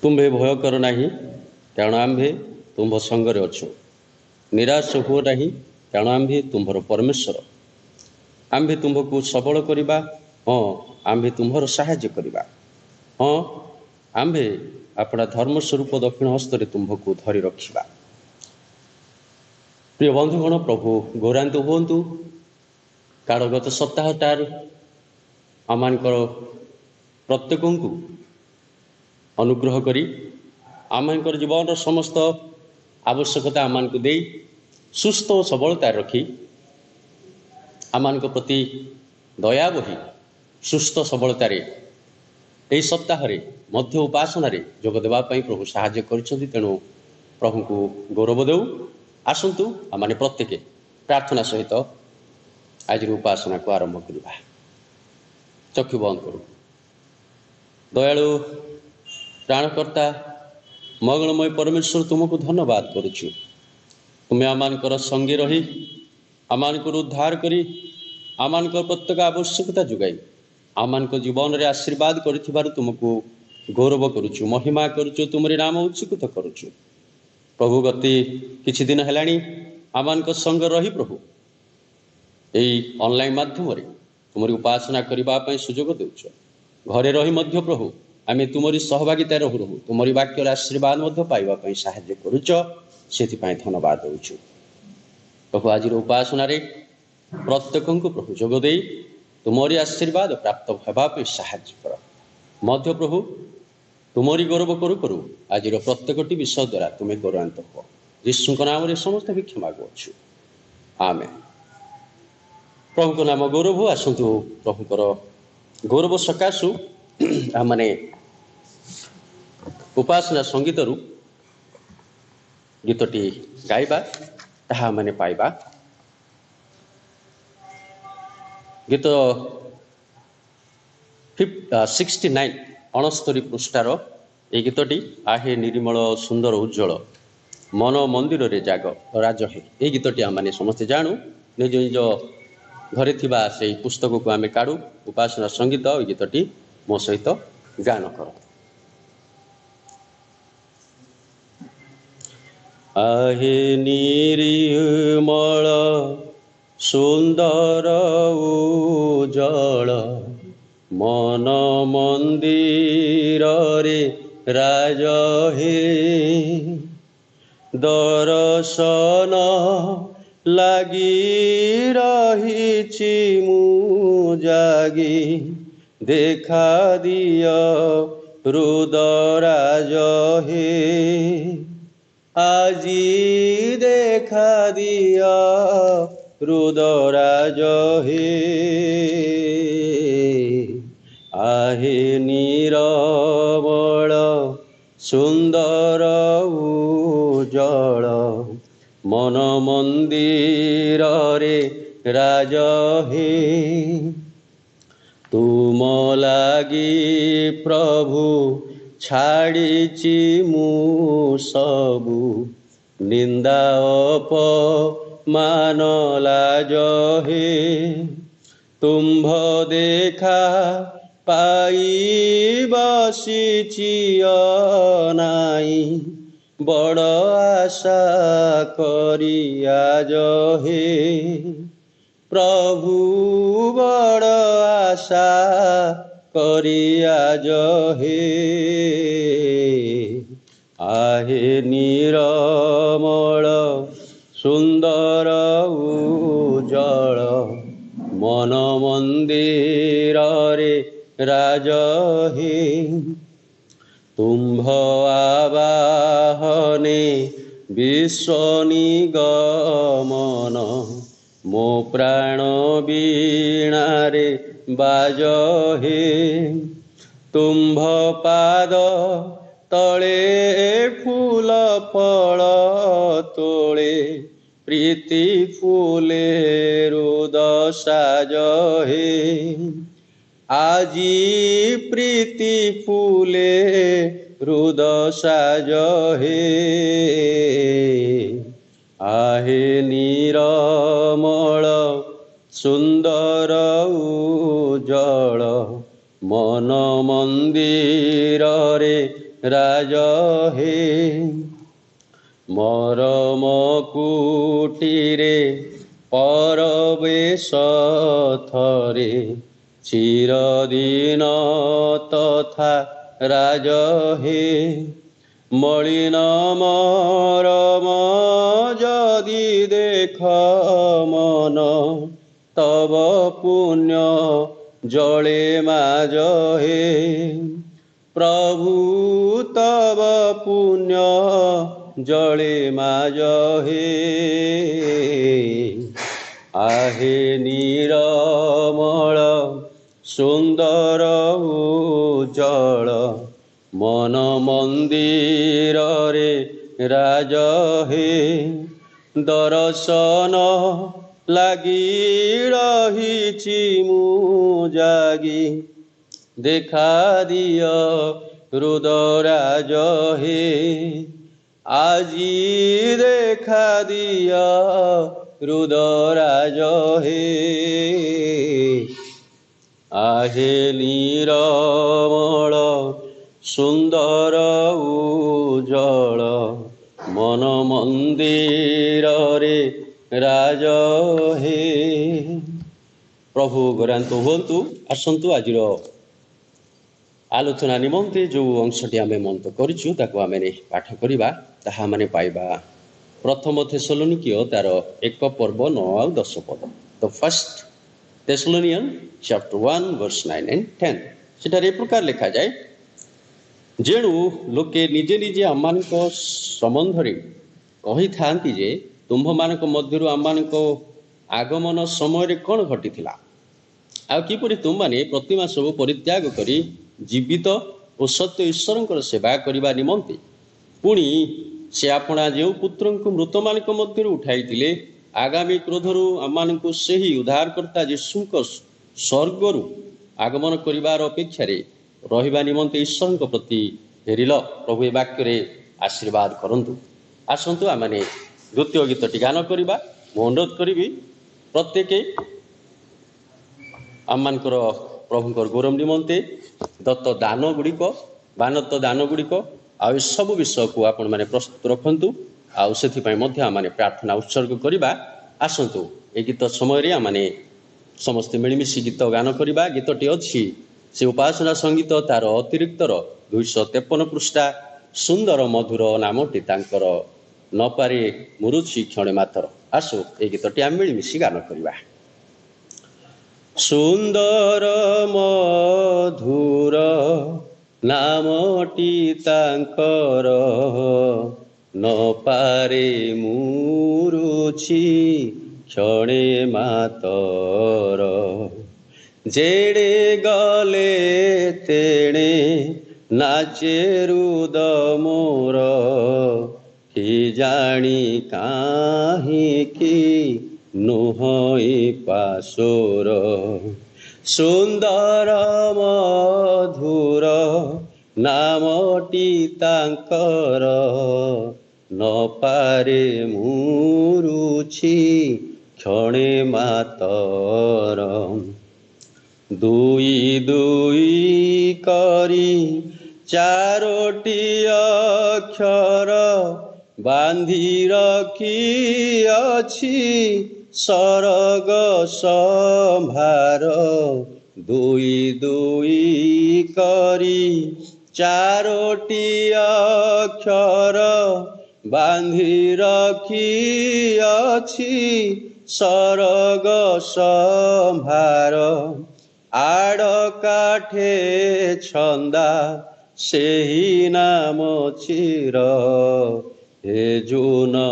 तुम्भे भय कर नाही कारण आम्भे तुम्भ संगरे अछु। निराश हुओ नाही कारण आम्भे तुम्भर परमेश्वर। आम्भे तुम्भको सबल करिबा, हाँ आम्भे तुम्भर साहाय्य करिबा, हाँ आम्भे अपना धर्म स्वरूप दक्षिण हस्तरे तुम्भको धरी रखिबा। प्रिय बंधुगण, प्रभु गौरान्त हुअन्तु। कारण गत सप्ताहटार आमानकर प्रत्येकଙ୍କୁ अनुग्रह करी आमानकर जीवन समस्त आवश्यकता आमानକୁ देई सुस्थ और सबलता रखी आमानक प्रति दया बही सुस्थ सबलतार यही सप्ताह मध्य उपासना जोग देवाई प्रभु साहाय्य कर। तेणु प्रभु को गौरव देऊ। आसतु आम प्रत्येक प्रार्थना सहित आज उपासना को आरंभ करवा। चक्षु बंद करूँ। दयालु प्राणकर्ता मंगलमय परमेश्वर तुमको धन्यवाद करुचु। तुम्हें आमानकर संगे रही आमानकर उद्धार करी आमानकर प्रत्येक आवश्यकता जुगाई आमानक जीवन रे आशीर्वाद करिथिबारु तुमको गौरव करुचु, महिमा करुचु, तुमरी नाम उच्चीकृत करुचु। प्रभु गति किछि दिन हेलाणी आमानक संग रही प्रभु यही ऑनलाइन माध्यम रे तुमरी उपासना करबा पई सुजोग देउछ। घरे रही मध्य प्रभु आमे तुमरी सहभागिता रहू तुमरी वाक्यर आशीर्वाद मध्य पाइबा पई सहाय्य करुच। सेति पई धन्यवाद देउछु प्रभु। आज उपासना रे प्रत्येकଙ୍କୁ प्रभु जोग देई तुमरी आशीर्वाद प्राप्त हेबा पई सहाय्य कर मध्य प्रभु। तुमरी गौरव करू करू आज प्रत्येकटी विषय द्वारा तुम्हें गौरवान्वित हो। यीशु नाम रे समस्त भी क्षमा करछु। आमेन। प्रभु को नाम गौरव हो। आसतु प्रभुकर गौरव सकाशु आमने उपासना संगीत रु गीतटी गाइबा ताहा माने पाइबा। गीत 69 69 पृष्ठार ये गीतटी आहे निर्मल सुंदर उज्जवल मन मंदिर रे जाग राज है। ये गीतटी आम समस्ते जानू। निज निज घरे थिबा से पुस्तक को आम काढ़ू। उपासना संगीत ये गीतटी मो सहित गान कर। आहे निर्मल सुंदर उज्जवल मन मंदिर रे राज हे। दर्शन लागी रहिछि मु जागी देखा दिया रुद्रराज हे। आजी देखा दिया रुद्रराज हे। आहे निरमल सुंदर उज्जवल मन मंदिर रे राज हे। तुम लागी प्रभु छाड़ीची मु सबु निंदा अपमान लाज हे। तुम्भ देखा पाई बसिची अनाई बड़ आशा करी आज हे। प्रभु बड़ आशा करी आज हे। आहे निरमल सुंदर उज्जवल मन मंदिर रे राज हे। तुम्भ आवाहने विश्व निगमन मो प्राण वीणा रे बाज हे। तुम्भ पाद तले फूल फल तोले प्रीति फूले रुद साज हे। आजी प्रीति फूले रुद साज हे। आहे निरमल सुंदर उज्जवल मन मंदिर रे राज हे मरम कुटीरे परवेश थरे चिरदिन तथा राज हे मलिन मरम जदि देख मन तब पुण्य जले माज हे प्रभु तब पुण्य जले माज हे आहे निरमल सुंदर उज्जल मन मंदिर रे राज हे दर्शन लगी रही मु जागी देखा दिया रुद्रराज हे आजी देखा दिया रुद्रराज हे आहे निरमल सुंदर उज्जल मन मंदिर रे राज हे प्रभु गौरांत हुंतु आसतु आज आलोचना निमंते जो अंशटी आम मंत करूँ ताको आम पाठ करवा ताहा माने पाइबा प्रथम थेसलोनिकीय तार 1 पर्व 9 और 10 पद the first Thessalonian chapter 1 verse 9 and 10 सेठार ए प्रकार लिखा जाए जेणु लोके निजे निजे आम संबंध कही था जे तुम्भ मानक मध्यरु आम आगमन समय कौन घटी आ किपरि तुम माने प्रतिमा सब परित्याग करी जीवित और सत्य ईश्वर सेवा करने निमंते पुणी से आपणा जो पुत्र को मृत मान मध्य उठाई आगामी क्रोधरु आम से ही उद्धारकर्ता यीशु स्वर्गर आगमन करार अपेक्षा रहिबा निमंते ईश्वर प्रति फेरिल प्रभु ए वाक्य आशीर्वाद करंतु आसतु आम द्वितीय गीतटी गान करवा मु अनुरोध करी प्रत्येक आम प्रभुंकर गौरव निमंते दत्त दान गुड़िक बानत्त दान गुड़िक आ सब विषय को आपण मैंने प्रस्तुत रखु आउ मैंने प्रार्थना उत्सर्ग करवा आसतु ए गीत समय आमने समस्ते मिलमिशी गीत गान करवा गीतटी अच्छी से उपासना संगीत तार अतिरिक्तर 253 पृष्ठा सुंदर मधुर नामटी तांकर नपारे मुरुछि क्षणे मातर आसो ए गीतटी आम मिलमिशी गान करवा सुंदर मधुर नामटी तांकर नपारे मुरुछि क्षणे मातर जेड़े गले तेणे नाचे रुद मोर कि जानी काहिकी नुहई पासोर सुंदर मधुर नामटी तांकर नपारे मुरुछि क्षणे मातर दुई दुई करी चारोटी अक्षर बांधी रखी अछि सरग संभार दुई दुई करी चारोटी अक्षर बांधी रखी अछि सरग संभार आड़ काठे छंदा सेही नाम चिर हे जुणु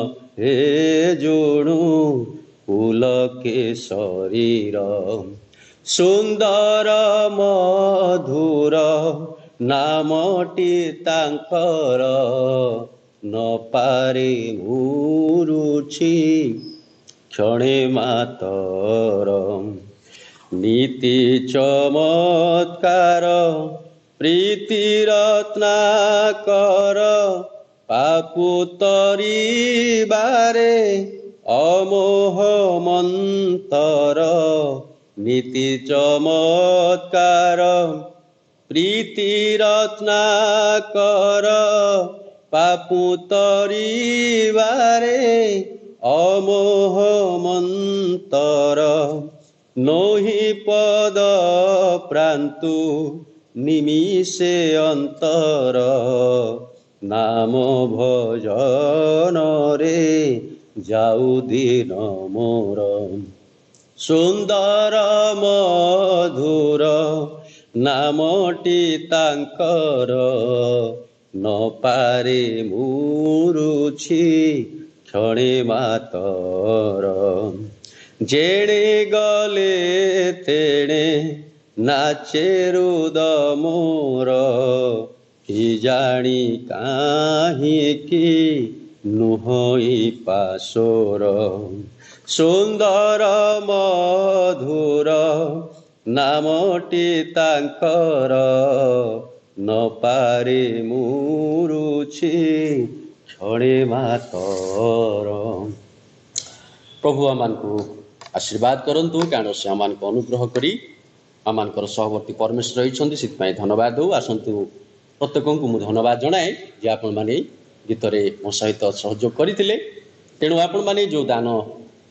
फूल के शरीर सुंदर मधुर नामटी तांकर नपारे मुरुछि क्षणे मातर नीति चमत्कार प्रीति रत्नाकर पापु तरी बारे अमोह मंतर नीति चमत्कार प्रीति रत्नाकर पापु तरिबारे अमोह मंतर नोहि पद प्रान्तु निमिषे अंतर नाम भजन रे जाऊ दिन मोर सुंदर मधुर नामटी तांकर न पारे मुरुछि क्षणे मातर जेणे गले तेणे नाचे रुद मोर कि जानी काहिकी नुहई पासोर सुंदर मधुर नामटी तांकर न पारे मुरुछि क्षणे मातर। प्रभु आमानकु आशीर्वाद करंतु कारण से आमानकु अनुग्रह करी आमानकर सहवर्ती परमेश्वर रहिछन्ति सितपाई धन्यवाद हो। आसंतु प्रत्येकଙ୍କୁ ମୁଁ धन्यवाद जणाए जे आपण माने गीतरे मो सहित सहयोग करथिले। तेणु आपण माने जो दान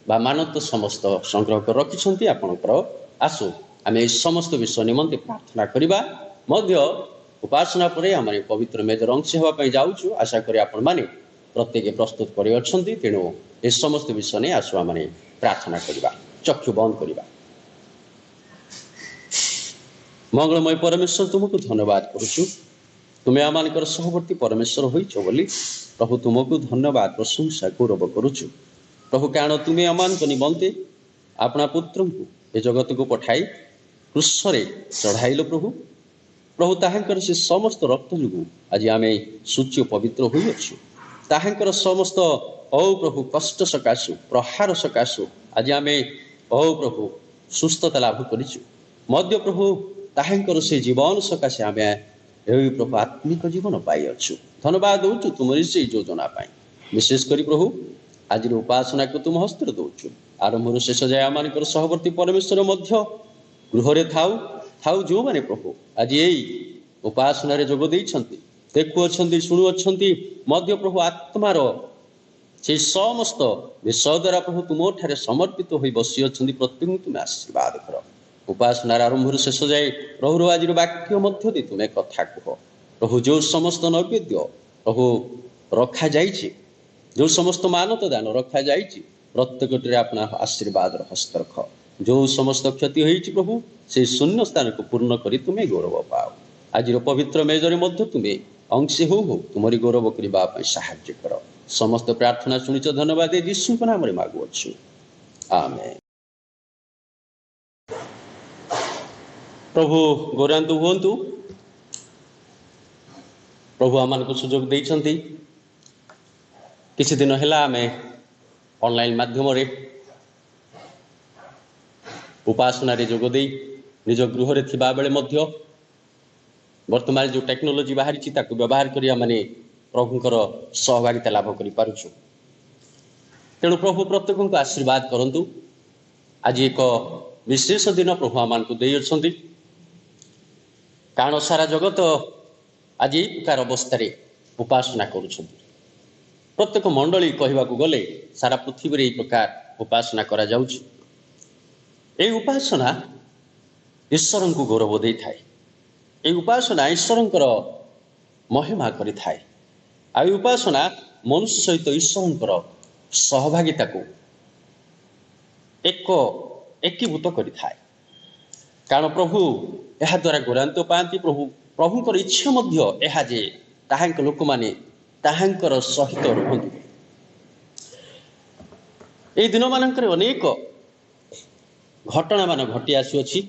बा मानत समस्त संग्रह कर रखिछन्ति आपणकर आसु आमे ए समस्त विषय निमंते प्रार्थना करिबा मध्य उपासना परे आमे पवित्र मेजर अंश हेबा पई जाउछु। आशा करी आपण माने प्रत्येक प्रस्तुत करि अछन्ति। तेणु ए समस्त विषय ने आसु आमे प्रार्थना करिबा चक्षु बंद करिबा। मंगलमय परमेश्वर तुमको धन्यवाद करुछु। तुम्हें आमानकर सहवर्ती परमेश्वर होइछ बोली प्रभु तुमको धन्यवाद प्रशंसा गौरव करुछु। प्रभु कारण तुम्हें आमान को निमंते अपना पुत्र को ए जगत को पठाई क्रूसरे चढ़ाइल प्रभु। प्रभु ताहांकर से समस्त रक्त जुगु आज आमे सूच्य पवित्र होई अछु। ताहांकर समस्त ओ प्रभु कष्ट सकाशु प्रहार सकाशु आज आमे ओ प्रभु सुस्थता लाभ करिछु। मध्य प्रभु ताहांकर से जीवन सकाशे आमे एवं प्रभु आत्मिक जीवन पाई अच्छु। धन्यवाद दौचु तुमरी से योजना पाई विशेष करी प्रभु आज उपासना को तुम हस्तर दौचु। आरंभ शेष जाए आमानकर सहवर्ती परमेश्वर मध्य गृहरे थाउ थाउ जो माने प्रभु आज यही उपासना रे जोग देइछन्ति देखु अछन्ति सुनु अछन्ति मध्य प्रभु आत्मार से समस्त विषय द्वारा प्रभु तुम ठारे समर्पित होई बसी अछन्ति। प्रत्येक तुम आशीर्वाद कर उपासना आरंभ शेष जाए प्रभु आज वाक्य मध्य दे तुम्हें कथा कह प्रभु जो समस्त नैवेद्य प्रभु रखा जाइए जो समस्त मानत दान रखा जाइए प्रत्येक अपना आशीर्वाद हस्त रख। जो समस्त क्षति होइछि प्रभु से शून्य स्थान को पूर्ण करी तुम्हें गौरव पाओ। आज पवित्र मेजरे मध्य तुम्हें अंश हो तुमरी गौरव करने साहाय्य कर। समस्त प्रार्थना शुणिच धन्यवाद यीशु नाम रे मागुअछु आमेन। प्रभु गौरांतु हुंतु प्रभु आमान को सुजोग देइछन्ति किछि दिन हेला आमे ऑनलाइन माध्यम रे उपासना रे जोग देई निज गृह रे थिबा बेले मध्य वर्तमान जो टेक्नोलोजी बाहरी ताको व्यवहार करिया माने प्रभुंकर सहभागिता लाभ करि पारुछु। तेणु प्रभु प्रत्येक को आशीर्वाद करंतु। आज एक विशेष दिन प्रभु आमान को देइ अछन्ति कारण सारा जगत आज यही प्रकार अवस्था उपासना करुछन्ति। प्रत्येक मंडली कहवाकू गले सारा पृथ्वी यही प्रकार उपासना करा जाउछि। ए उपासना ईश्वर को गौरव दे थाए। ए उपासना ईश्वरंकर महिमा करि थाए। आ उपासना मनुष्य सहित ईश्वरंकर सहभागिता को एक एकीभूत करि थाए। कारण प्रभु यह द्वारा गौरांत पाती प्रभु प्रभुंकर इच्छा मध्य यह जे ताहांक लोक माने ताहांकर सहित रुहंतु। ए दिन मानकर अनेक घटना मान घटी आसुअछि।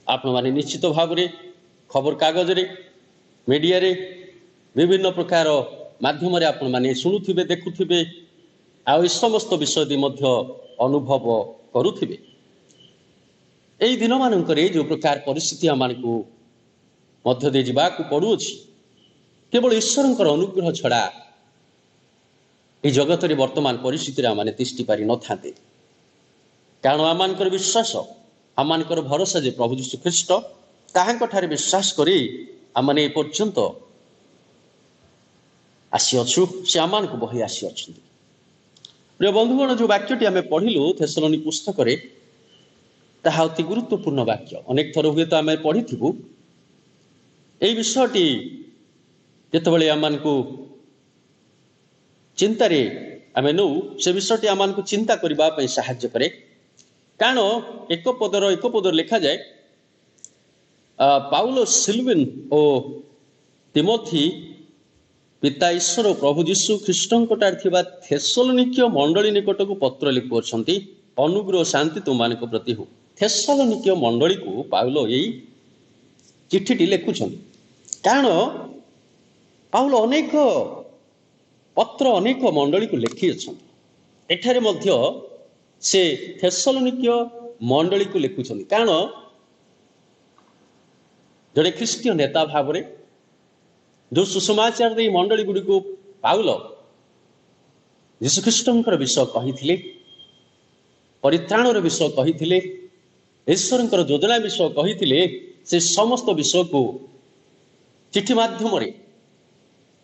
आपण माने निश्चित भाव रे खबर कागज रे मीडिया रे विभिन्न प्रकार माध्यम रे आपण माने सुनुथिबे देखुथिबे आ समस्त विषय दे मध्य अनुभव करुथिबे। एई दिन मानकर जो प्रकार परिस्थिति आमानकु मध्य दे जिबाकु पड़ुअछि केवल ईश्वरंकर अनुग्रह छड़ा ए जगत रे वर्तमान परिस्थिति रे आमाने तिष्टि पारि न थाते। कारण आमानकर विश्वास आमानकर भरोसा जे प्रभु यीशु ख्रीष्ट ତାହାଙ୍କଠାରେ ବିଶ୍ୱାସ କରି ଆମମାନେ ଏ ପର୍ଯ୍ୟନ୍ତ ଆସିଅଛୁ, ସେ ଆମମାନଙ୍କୁ ବହି ଆସିଅଛନ୍ତି। ପ୍ରିୟ ବନ୍ଧୁଗଣ, ଯେଉଁ ବାକ୍ୟଟି ଆମେ ପଢ଼ିଲୁ ଥେସଲୋନି ପୁସ୍ତକରେ, ତାହା ଅତି ଗୁରୁତ୍ୱପୂର୍ଣ୍ଣ ବାକ୍ୟ। ଅନେକ ଥର ହୁଏତ ଆମେ ପଢ଼ିଥିବୁ। ଏହି ବିଷୟଟି ଯେତେବେଳେ ଆମମାନଙ୍କୁ ଚିନ୍ତାରେ ଆମେ ନେଉ, ସେ ବିଷୟଟି ଆମମାନଙ୍କୁ ଚିନ୍ତା କରିବା ପାଇଁ ସାହାଯ୍ୟ କରେ। କାରଣ ଏକ ପଦରେ ଲେଖାଯାଏ, ପାଉଲ ସିଲଭିନ୍ ଓ ତିମୋଥି ପିତା ଈଶ୍ୱର ପ୍ରଭୁ ଯୀଶୁ ଖ୍ରୀଷ୍ଟଙ୍କଠାରେ ଥିବା ଥେସଲୋନିକୀୟ ମଣ୍ଡଳୀ ନିକଟକୁ ପତ୍ର ଲେଖୁଅଛନ୍ତି, ଅନୁଗ୍ରହ ଶାନ୍ତି ତୁମମାନଙ୍କ ପ୍ରତି ହେଉ। ଥେସଲୋନିକୀୟ ମଣ୍ଡଳୀକୁ ପାଉଲ ଏଇ ଚିଠିଟି ଲେଖୁଛନ୍ତି। କାରଣ ପାଉଲ ଅନେକ ପତ୍ର ଅନେକ ମଣ୍ଡଳୀକୁ ଲେଖିଅଛନ୍ତି। ଏଠାରେ ମଧ୍ୟ ସେ ଥେସଲୋନିକୀୟ ମଣ୍ଡଳୀକୁ ଲେଖୁଛନ୍ତି। କାରଣ ଜଣେ ଖ୍ରୀଷ୍ଟୀୟ ନେତା ଭାବରେ ଯେଉଁ ସୁସମାଚାର ଦେଇ ମଣ୍ଡଳୀ ଗୁଡ଼ିକୁ ପାଉଲ ଯୀଶୁଖ୍ରୀଷ୍ଟଙ୍କର ବିଷୟ କହିଥିଲେ, ପରିତ୍ରାଣର ବିଷୟ କହିଥିଲେ, ଈଶ୍ୱରଙ୍କର ଯୋଜନା ବିଷୟ କହିଥିଲେ, ସେ ସମସ୍ତ ବିଷୟକୁ ଚିଠି ମାଧ୍ୟମରେ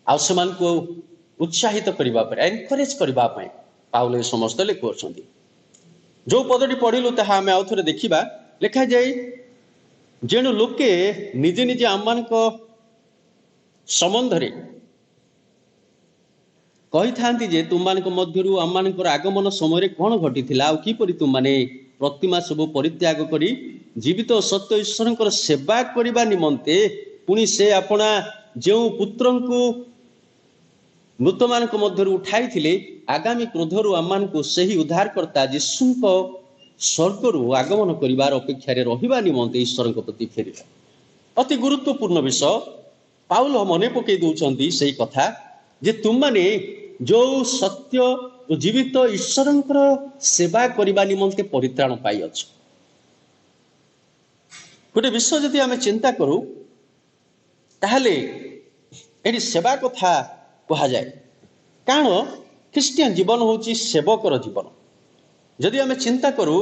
ଆଉ ସେମାନଙ୍କୁ ଉତ୍ସାହିତ କରିବା ପାଇଁ, ଏନକରେଜ କରିବା ପାଇଁ ପାଉଲ ଏ ସମସ୍ତ ଲେଖୁଅଛନ୍ତି। ଯେଉଁ ପଦଟି ପଢ଼ିଲୁ ତାହା ଆମେ ଆଉ ଥରେ ଦେଖିବା। ଲେଖାଯାଏ, ଯେଣୁ ଲୋକେ ନିଜେ ନିଜେ ଆମମାନଙ୍କ ସମ୍ବନ୍ଧରେ କହିଥାନ୍ତି ଯେ ତୁମମାନଙ୍କ ମଧ୍ୟରୁ ଆମମାନଙ୍କର ଆଗମନ ସମୟରେ କ'ଣ ଘଟିଥିଲା, ଆଉ କିପରି ତୁମମାନେ ପ୍ରତିମା ସବୁ ପରିତ୍ୟାଗ କରି ଜୀବିତ ସତ୍ୟ ଈଶ୍ୱରଙ୍କର ସେବା କରିବା ନିମନ୍ତେ ପୁଣି ସେ ଆପଣା ଯେଉଁ ପୁତ୍ରଙ୍କୁ ମୃତମାନଙ୍କ ମଧ୍ୟରୁ ଉଠାଇଥିଲେ, ଆଗାମୀ କ୍ରୋଧରୁ ଆମମାନଙ୍କୁ ସେହି ଉଦ୍ଧାରକର୍ତ୍ତା ଯୀଶୁଙ୍କ ସ୍ୱର୍ଗରୁ ଆଗମନ କରିବାର ଅପେକ୍ଷାରେ ରହିବା ନିମନ୍ତେ ଈଶ୍ୱରଙ୍କ ପ୍ରତି ଫେରିଲେ। ଅତି ଗୁରୁତ୍ୱପୂର୍ଣ୍ଣ ବିଷୟ। ପାଉଲ ମନେ ପକାଇ ଦେଉଛନ୍ତି ସେଇ କଥା ଯେ ତୁମମାନେ ଯେଉଁ ସତ୍ୟ ଓ ଜୀବିତ ଈଶ୍ୱରଙ୍କର ସେବା କରିବା ନିମନ୍ତେ ପରିତ୍ରାଣ ପାଇଅଛ। ଗୋଟେ ବିଷୟ ଯଦି ଆମେ ଚିନ୍ତା କରୁ, ତାହେଲେ ଏଠି ସେବା କଥା କୁହାଯାଏ। କାରଣ ଖ୍ରୀଷ୍ଟିଆନ ଜୀବନ ହେଉଛି ସେବକର ଜୀବନ। ଯଦି ଆମେ ଚିନ୍ତା କରୁ,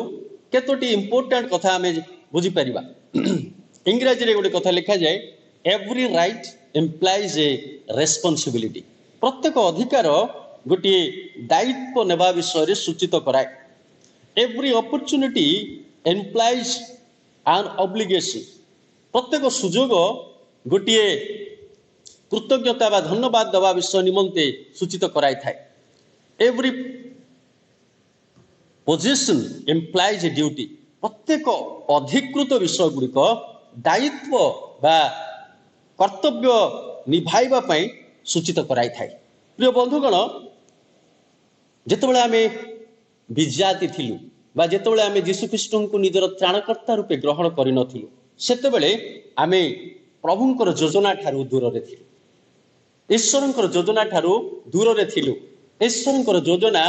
କେତୋଟି ଇମ୍ପୋର୍ଟାଣ୍ଟ କଥା ଆମେ ବୁଝିପାରିବା। ଇଂରାଜୀରେ ଗୋଟେ କଥା ଲେଖାଯାଏ, ଏଭ୍ରି ରାଇଟ୍ ଇମ୍ପ୍ଲାଇଜ୍ ଏ ରେସ୍ପନ୍ସିବିଲିଟି। ପ୍ରତ୍ୟେକ ଅଧିକାର ଗୋଟିଏ ଦାୟିତ୍ୱ ନେବା ବିଷୟରେ ସୂଚିତ କରାଏ। ଏଭ୍ରି ଅପରଚ୍ୟୁନିଟି ଇମ୍ପ୍ଲାଇଜ୍ ଆନ୍ ଅବ୍ଲିଗେସନ୍। ପ୍ରତ୍ୟେକ ସୁଯୋଗ ଗୋଟିଏ କୃତଜ୍ଞତା ବା ଧନ୍ୟବାଦ ଦେବା ବିଷୟ ନିମନ୍ତେ ସୂଚିତ କରାଇଥାଏ। ଏଭ୍ରି ପୋଜିସନ୍ ଇମ୍ପ୍ଲାଇଜ୍ ଏ ଡ୍ୟୁଟି। ପ୍ରତ୍ୟେକ ଅଧିକୃତ ବିଷୟ ଗୁଡ଼ିକ ଦାୟିତ୍ୱ ବା କର୍ତ୍ତବ୍ୟ ନିଭାଇବା ପାଇଁ ସୂଚିତ କରାଇଥାଏ। ପ୍ରିୟ ବନ୍ଧୁଗଣ, ଯେତେବେଳେ ଆମେ ବିଜାତି ଥିଲୁ ବା ଯେତେବେଳେ ଆମେ ଯୀଶୁଖ୍ରୀଷ୍ଟଙ୍କୁ ନିଜର ତ୍ରାଣକର୍ତ୍ତା ରୂପେ ଗ୍ରହଣ କରିନଥିଲୁ, ସେତେବେଳେ ଆମେ ପ୍ରଭୁଙ୍କର ଯୋଜନା ଠାରୁ ଦୂରରେ ଥିଲୁ। ଈଶ୍ୱରଙ୍କର ଯୋଜନା ଠାରୁ ଦୂରରେ ଥିଲୁ। ଈଶ୍ୱରଙ୍କର ଯୋଜନା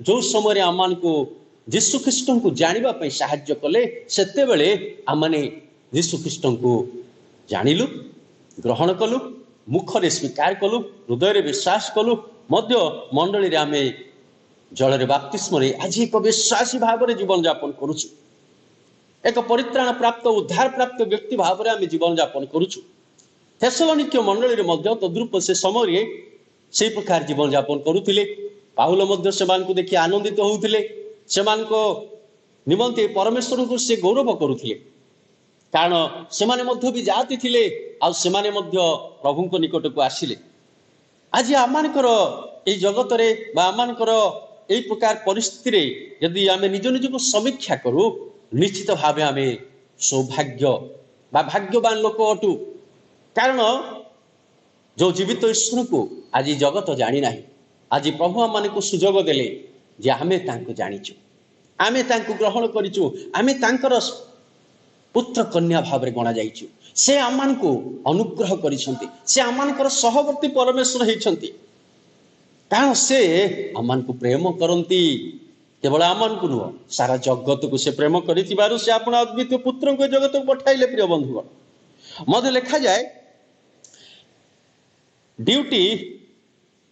ଯେଉଁ ସମୟରେ ଆମମାନଙ୍କୁ ଯୀଶୁଖ୍ରୀଷ୍ଟଙ୍କୁ ଜାଣିବା ପାଇଁ ସାହାଯ୍ୟ କଲେ, ସେତେବେଳେ ଆମମାନେ ଯୀଶୁଖ୍ରୀଷ୍ଟଙ୍କୁ ଜାଣିଲୁ, ଗ୍ରହଣ କଲୁ, ମୁଖରେ ସ୍ୱୀକାର କଲୁ, ହୃଦୟରେ ବିଶ୍ୱାସ କଲୁ, ମଧ୍ୟ ମଣ୍ଡଳୀରେ ଆମେ ଜଳରେ ବାପ୍ତିସ୍ମ ନେଇ ଆଜି ଏକ ବିଶ୍ୱାସୀ ଭାବରେ ଜୀବନଯାପନ କରୁଛୁ। ଏକ ପରିତ୍ରାଣ ପ୍ରାପ୍ତ ଉଦ୍ଧାର ପ୍ରାପ୍ତ ବ୍ୟକ୍ତି ଭାବରେ ଆମେ ଜୀବନଯାପନ କରୁଛୁ। ଥେସଲୋନିକୀୟ ମଣ୍ଡଳୀରେ ମଧ୍ୟ ତଦ୍ରୂପ ସେ ସମୟରେ ସେହି ପ୍ରକାର ଜୀବନଯାପନ କରୁଥିଲେ। ପାଉଲ ମଧ୍ୟ ସେମାନଙ୍କୁ ଦେଖି ଆନନ୍ଦିତ ହେଉଥିଲେ। ସେମାନଙ୍କ ନିମନ୍ତେ ପରମେଶ୍ୱରଙ୍କୁ ସେ ଗୌରବ କରୁଥିଲେ। କାରଣ ସେମାନେ ମଧ୍ୟ ବି ଜାତି ଥିଲେ, ଆଉ ସେମାନେ ମଧ୍ୟ ପ୍ରଭୁଙ୍କ ନିକଟକୁ ଆସିଲେ। ଆଜି ଆମମାନଙ୍କର ଏଇ ଜଗତରେ ବା ଆମମାନଙ୍କର ଏଇ ପ୍ରକାର ପରିସ୍ଥିତିରେ ଯଦି ଆମେ ନିଜ ନିଜକୁ ସମୀକ୍ଷା କରୁ, ନିଶ୍ଚିତ ଭାବେ ଆମେ ସୌଭାଗ୍ୟ ବା ଭାଗ୍ୟବାନ ଲୋକ ଅଟୁ। କାରଣ ଯେଉଁ ଜୀବିତ ଈଶ୍ୱରଙ୍କୁ ଆଜି ଜଗତ ଜାଣିନାହିଁ, ଆଜି ପ୍ରଭୁ ଆମମାନଙ୍କୁ ସୁଯୋଗ ଦେଲେ ଯେ ଆମେ ତାଙ୍କୁ ଜାଣିଛୁ, ଆମେ ତାଙ୍କୁ ଗ୍ରହଣ କରିଛୁ, ଆମେ ତାଙ୍କର ପୁତ୍ର କନ୍ୟା ଭାବରେ ଗଣାଯାଇଛୁ। ସେ ଆମମାନଙ୍କୁ ଅନୁଗ୍ରହ କରିଛନ୍ତି, ସେ ଆମମାନଙ୍କର ସହବର୍ତ୍ତୀ ପରମେଶ୍ୱର ହେଇଛନ୍ତି। କାରଣ ସେ ଆମମାନଙ୍କୁ ପ୍ରେମ କରନ୍ତି। କେବଳ ଆମମାନଙ୍କୁ ନୁହଁ, ସାରା ଜଗତକୁ ସେ ପ୍ରେମ କରିଥିବାରୁ ସେ ଆପଣ ଅଦ୍ୱିତୀୟ ପୁତ୍ରଙ୍କୁ ଏ ଜଗତକୁ ପଠାଇଲେ। ପ୍ରିୟ ବନ୍ଧୁଗଣ, ମଧ୍ୟ ଲେଖାଯାଏ, duty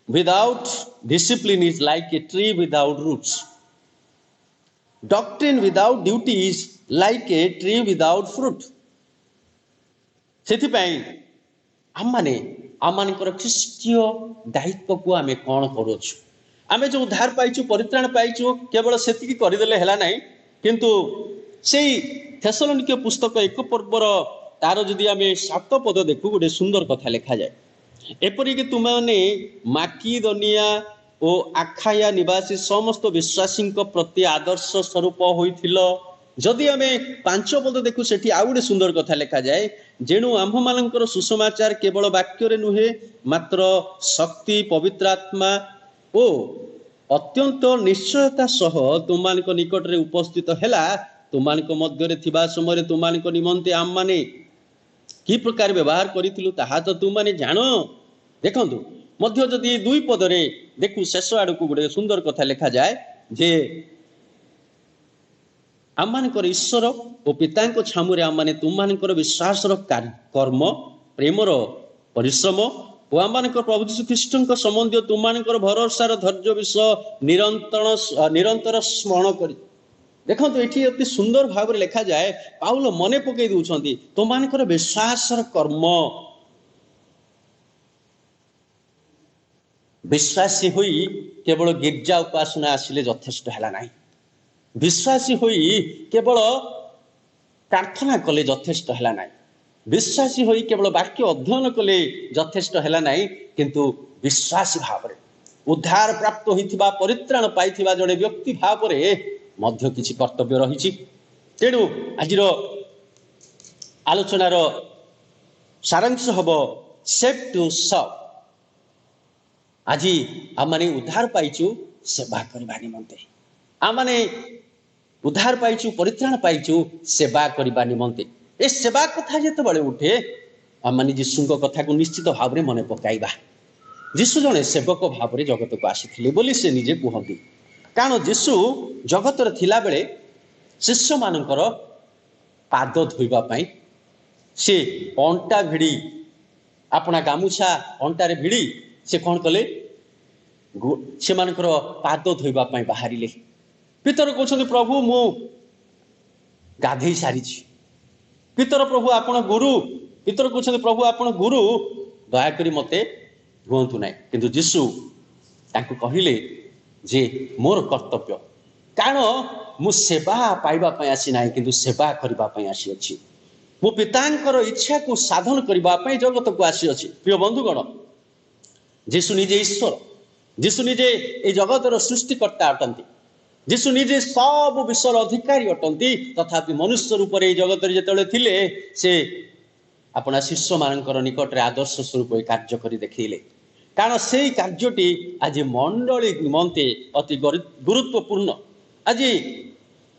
without discipline is like a tree without roots. Doctrine without duty is like a tree without fruit. ସେଥିପାଇଁ ଆମମାନେ ଆମମାନଙ୍କର ଖ୍ରୀଷ୍ଟୀୟ ଦାୟିତ୍ୱକୁ ଆମେ କ'ଣ କରୁଛୁ? ଆମେ ଯେଉଁ ଉଦ୍ଧାର ପାଇଛୁ, ପରିତ୍ରାଣ ପାଇଛୁ, କେବଳ ସେତିକି କରିଦେଲେ ହେଲା ନାହିଁ। କିନ୍ତୁ ସେଇ ଥେସଲୋନିକେ ପୁସ୍ତକ 1 ପର୍ବର ତାର ଯଦି ଆମେ 7 ପଦ ଦେଖୁ, ଗୋଟେ ସୁନ୍ଦର କଥା ଲେଖାଯାଏ, ଏପରିକି ତୁମେମାନେ ମାକିଦନିଆ ଓ ଆଖାୟା ନିବାସୀ ସମସ୍ତ ବିଶ୍ୱାସୀଙ୍କ ପ୍ରତି ଆଦର୍ଶ ସ୍ୱରୂପ ହୋଇଥିଲ। ଯଦି ଆମେ 5 ପଦ ଦେଖୁ, ସେଠି ଆଉ ଗୋଟେ ସୁନ୍ଦର କଥା ଲେଖାଯାଏ, ଯେଣୁ ଆମ୍ଭମାନଙ୍କର ସୁସମାଚାର କେବଳ ବାକ୍ୟରେ ନୁହେଁ, ମାତ୍ର ଶକ୍ତି, ପବିତ୍ର ଆତ୍ମା ଓ ଅତ୍ୟନ୍ତ ନିଶ୍ଚୟତା ସହ ତୁମମାନଙ୍କ ନିକଟରେ ଉପସ୍ଥିତ ହେଲା। ତୁମମାନଙ୍କ ମଧ୍ୟରେ ଥିବା ସମୟରେ ତୁମମାନଙ୍କ ନିମନ୍ତେ ଆମମାନେ କି ପ୍ରକାର ବ୍ୟବହାର କରିଥିଲୁ ତାହା ତ ତୁମମାନେ ଜାଣ। ଦେଖନ୍ତୁ, ମଧ୍ୟ ଯଦି 2 ପଦରେ ଦେଖୁ, ଶେଷ ଆଡକୁ ଗୋଟେ ସୁନ୍ଦର କଥା ଲେଖାଯାଏ ଯେ ଆମମାନଙ୍କର ଈଶ୍ୱର ଓ ପିତାଙ୍କ ଛାମୁରେ ଆମମାନେ ତୁମମାନଙ୍କର ବିଶ୍ୱାସର କର୍ମ, ପ୍ରେମର ପରିଶ୍ରମ ଓ ଆମମାନଙ୍କର ପ୍ରଭୁ ଯୀଶୁ ଖ୍ରୀଷ୍ଟଙ୍କ ସମ୍ବନ୍ଧୀୟ ତୁମମାନଙ୍କର ଭରସାର ଧୈର୍ଯ୍ୟ ବିଷୟ ନିରନ୍ତର ସ୍ମରଣ କରି। ଦେଖନ୍ତୁ, ଏଠି ଅତି ସୁନ୍ଦର ଭାବରେ ଲେଖାଯାଏ, ପାଉଲ ମନେ ପକେଇ ଦେଉଛନ୍ତି ତୁମମାନଙ୍କର ବିଶ୍ୱାସର କର୍ମ। ବିଶ୍ୱାସୀ ହୋଇ କେବଳ ଗିର୍ଜା ଉପାସନା ଆସିଲେ ଯଥେଷ୍ଟ ହେଲା ନାହିଁ। ବିଶ୍ୱାସୀ ହୋଇ କେବଳ ପ୍ରାର୍ଥନା କଲେ ଯଥେଷ୍ଟ ହେଲା ନାହିଁ। ବିଶ୍ୱାସୀ ହୋଇ କେବଳ ବାକ୍ୟ ଅଧ୍ୟୟନ କଲେ ଯଥେଷ୍ଟ ହେଲା ନାହିଁ। କିନ୍ତୁ ବିଶ୍ୱାସୀ ଭାବରେ ଉଦ୍ଧାର ପ୍ରାପ୍ତ ହୋଇଥିବା, ପରିତ୍ରାଣ ପାଇଥିବା ଜଣେ ବ୍ୟକ୍ତି ଭାବରେ ମଧ୍ୟ କିଛି କର୍ତ୍ତବ୍ୟ ରହିଛି। ତେଣୁ ଆଜିର ଆଲୋଚନାର ସାରାଂଶ ହେବ ସେଭ୍ ଟୁ ସର୍ଭ। ଆଜି ଆମମାନେ ଉଦ୍ଧାର ପାଇଛୁ ସେବା କରିବା ନିମନ୍ତେ। ଆମମାନେ ଉଦ୍ଧାର ପାଇଛୁ, ପରିତ୍ରାଣ ପାଇଛୁ ସେବା କରିବା ନିମନ୍ତେ। ଏ ସେବା କଥା ଯେତେବେଳେ ଉଠେ, ଆମମାନେ ଯୀଶୁଙ୍କ କଥାକୁ ନିଶ୍ଚିତ ଭାବରେ ମନେ ପକାଇବା। ଯୀଶୁ ଜଣେ ସେବକ ଭାବରେ ଜଗତକୁ ଆସିଥିଲେ ବୋଲି ସେ ନିଜେ କୁହନ୍ତି। କାରଣ ଯୀଶୁ ଜଗତରେ ଥିଲାବେଳେ ଶିଷ୍ୟମାନଙ୍କର ପାଦ ଧୋଇବା ପାଇଁ ସେ ଅଣ୍ଟା ଭିଡ଼ି, ଆପଣା ଗାମୁଛା ଅଣ୍ଟାରେ ଭିଡ଼ି ସେ କ'ଣ କଲେ? ସେମାନଙ୍କର ପାଦ ଧୋଇବା ପାଇଁ ବାହାରିଲେ। ପିତର କହୁଛନ୍ତି, ପ୍ରଭୁ ମୁଁ ଗାଧେଇ ସାରିଛି। ପିତର ପ୍ରଭୁ ଆପଣ ଗୁରୁ, ପିତର କହୁଛନ୍ତି, ପ୍ରଭୁ ଆପଣ ଗୁରୁ, ଦୟାକରି ମୋତେ ଧୁଅନ୍ତୁ ନାହିଁ। କିନ୍ତୁ ଯୀଶୁ ତାଙ୍କୁ କହିଲେ ଯେ ମୋର କର୍ତ୍ତବ୍ୟ, କାରଣ ମୁଁ ସେବା ପାଇବା ପାଇଁ ଆସି ନାହିଁ, କିନ୍ତୁ ସେବା କରିବା ପାଇଁ ଆସିଅଛି। ମୁଁ ପିତାଙ୍କର ଇଚ୍ଛାକୁ ସାଧନ କରିବା ପାଇଁ ଜଗତକୁ ଆସିଅଛି। ପ୍ରିୟ ବନ୍ଧୁଗଣ, ଯୀଶୁ ନିଜେ ଈଶ୍ୱର, ଯୀଶୁ ନିଜେ এই ଜଗତର ସୃଷ୍ଟିକର୍ତ୍ତା ଅଟନ୍ତି। ଯୀଶୁ ନିଜେ ସବୁ ବିଷୟର ଅଧିକାରୀ ଅଟନ୍ତି। ତଥାପି ମନୁଷ୍ୟ ରୂପରେ এই ଜଗତରେ ଯେତେବେଳେ ଥିଲେ, ସେ ଆପଣା ଶିଷ୍ୟମାନଙ୍କର ନିକଟରେ ଆଦର୍ଶ ସ୍ୱରୂପ এই କାର୍ଯ୍ୟ କରି ଦେଖେଇଲେ। କାରଣ ସେଇ କାର୍ଯ୍ୟଟି ଆଜି ମଣ୍ଡଳୀ ନିମନ୍ତେ ଅତି ଗୁରୁତ୍ୱପୂର୍ଣ୍ଣ। ଆଜି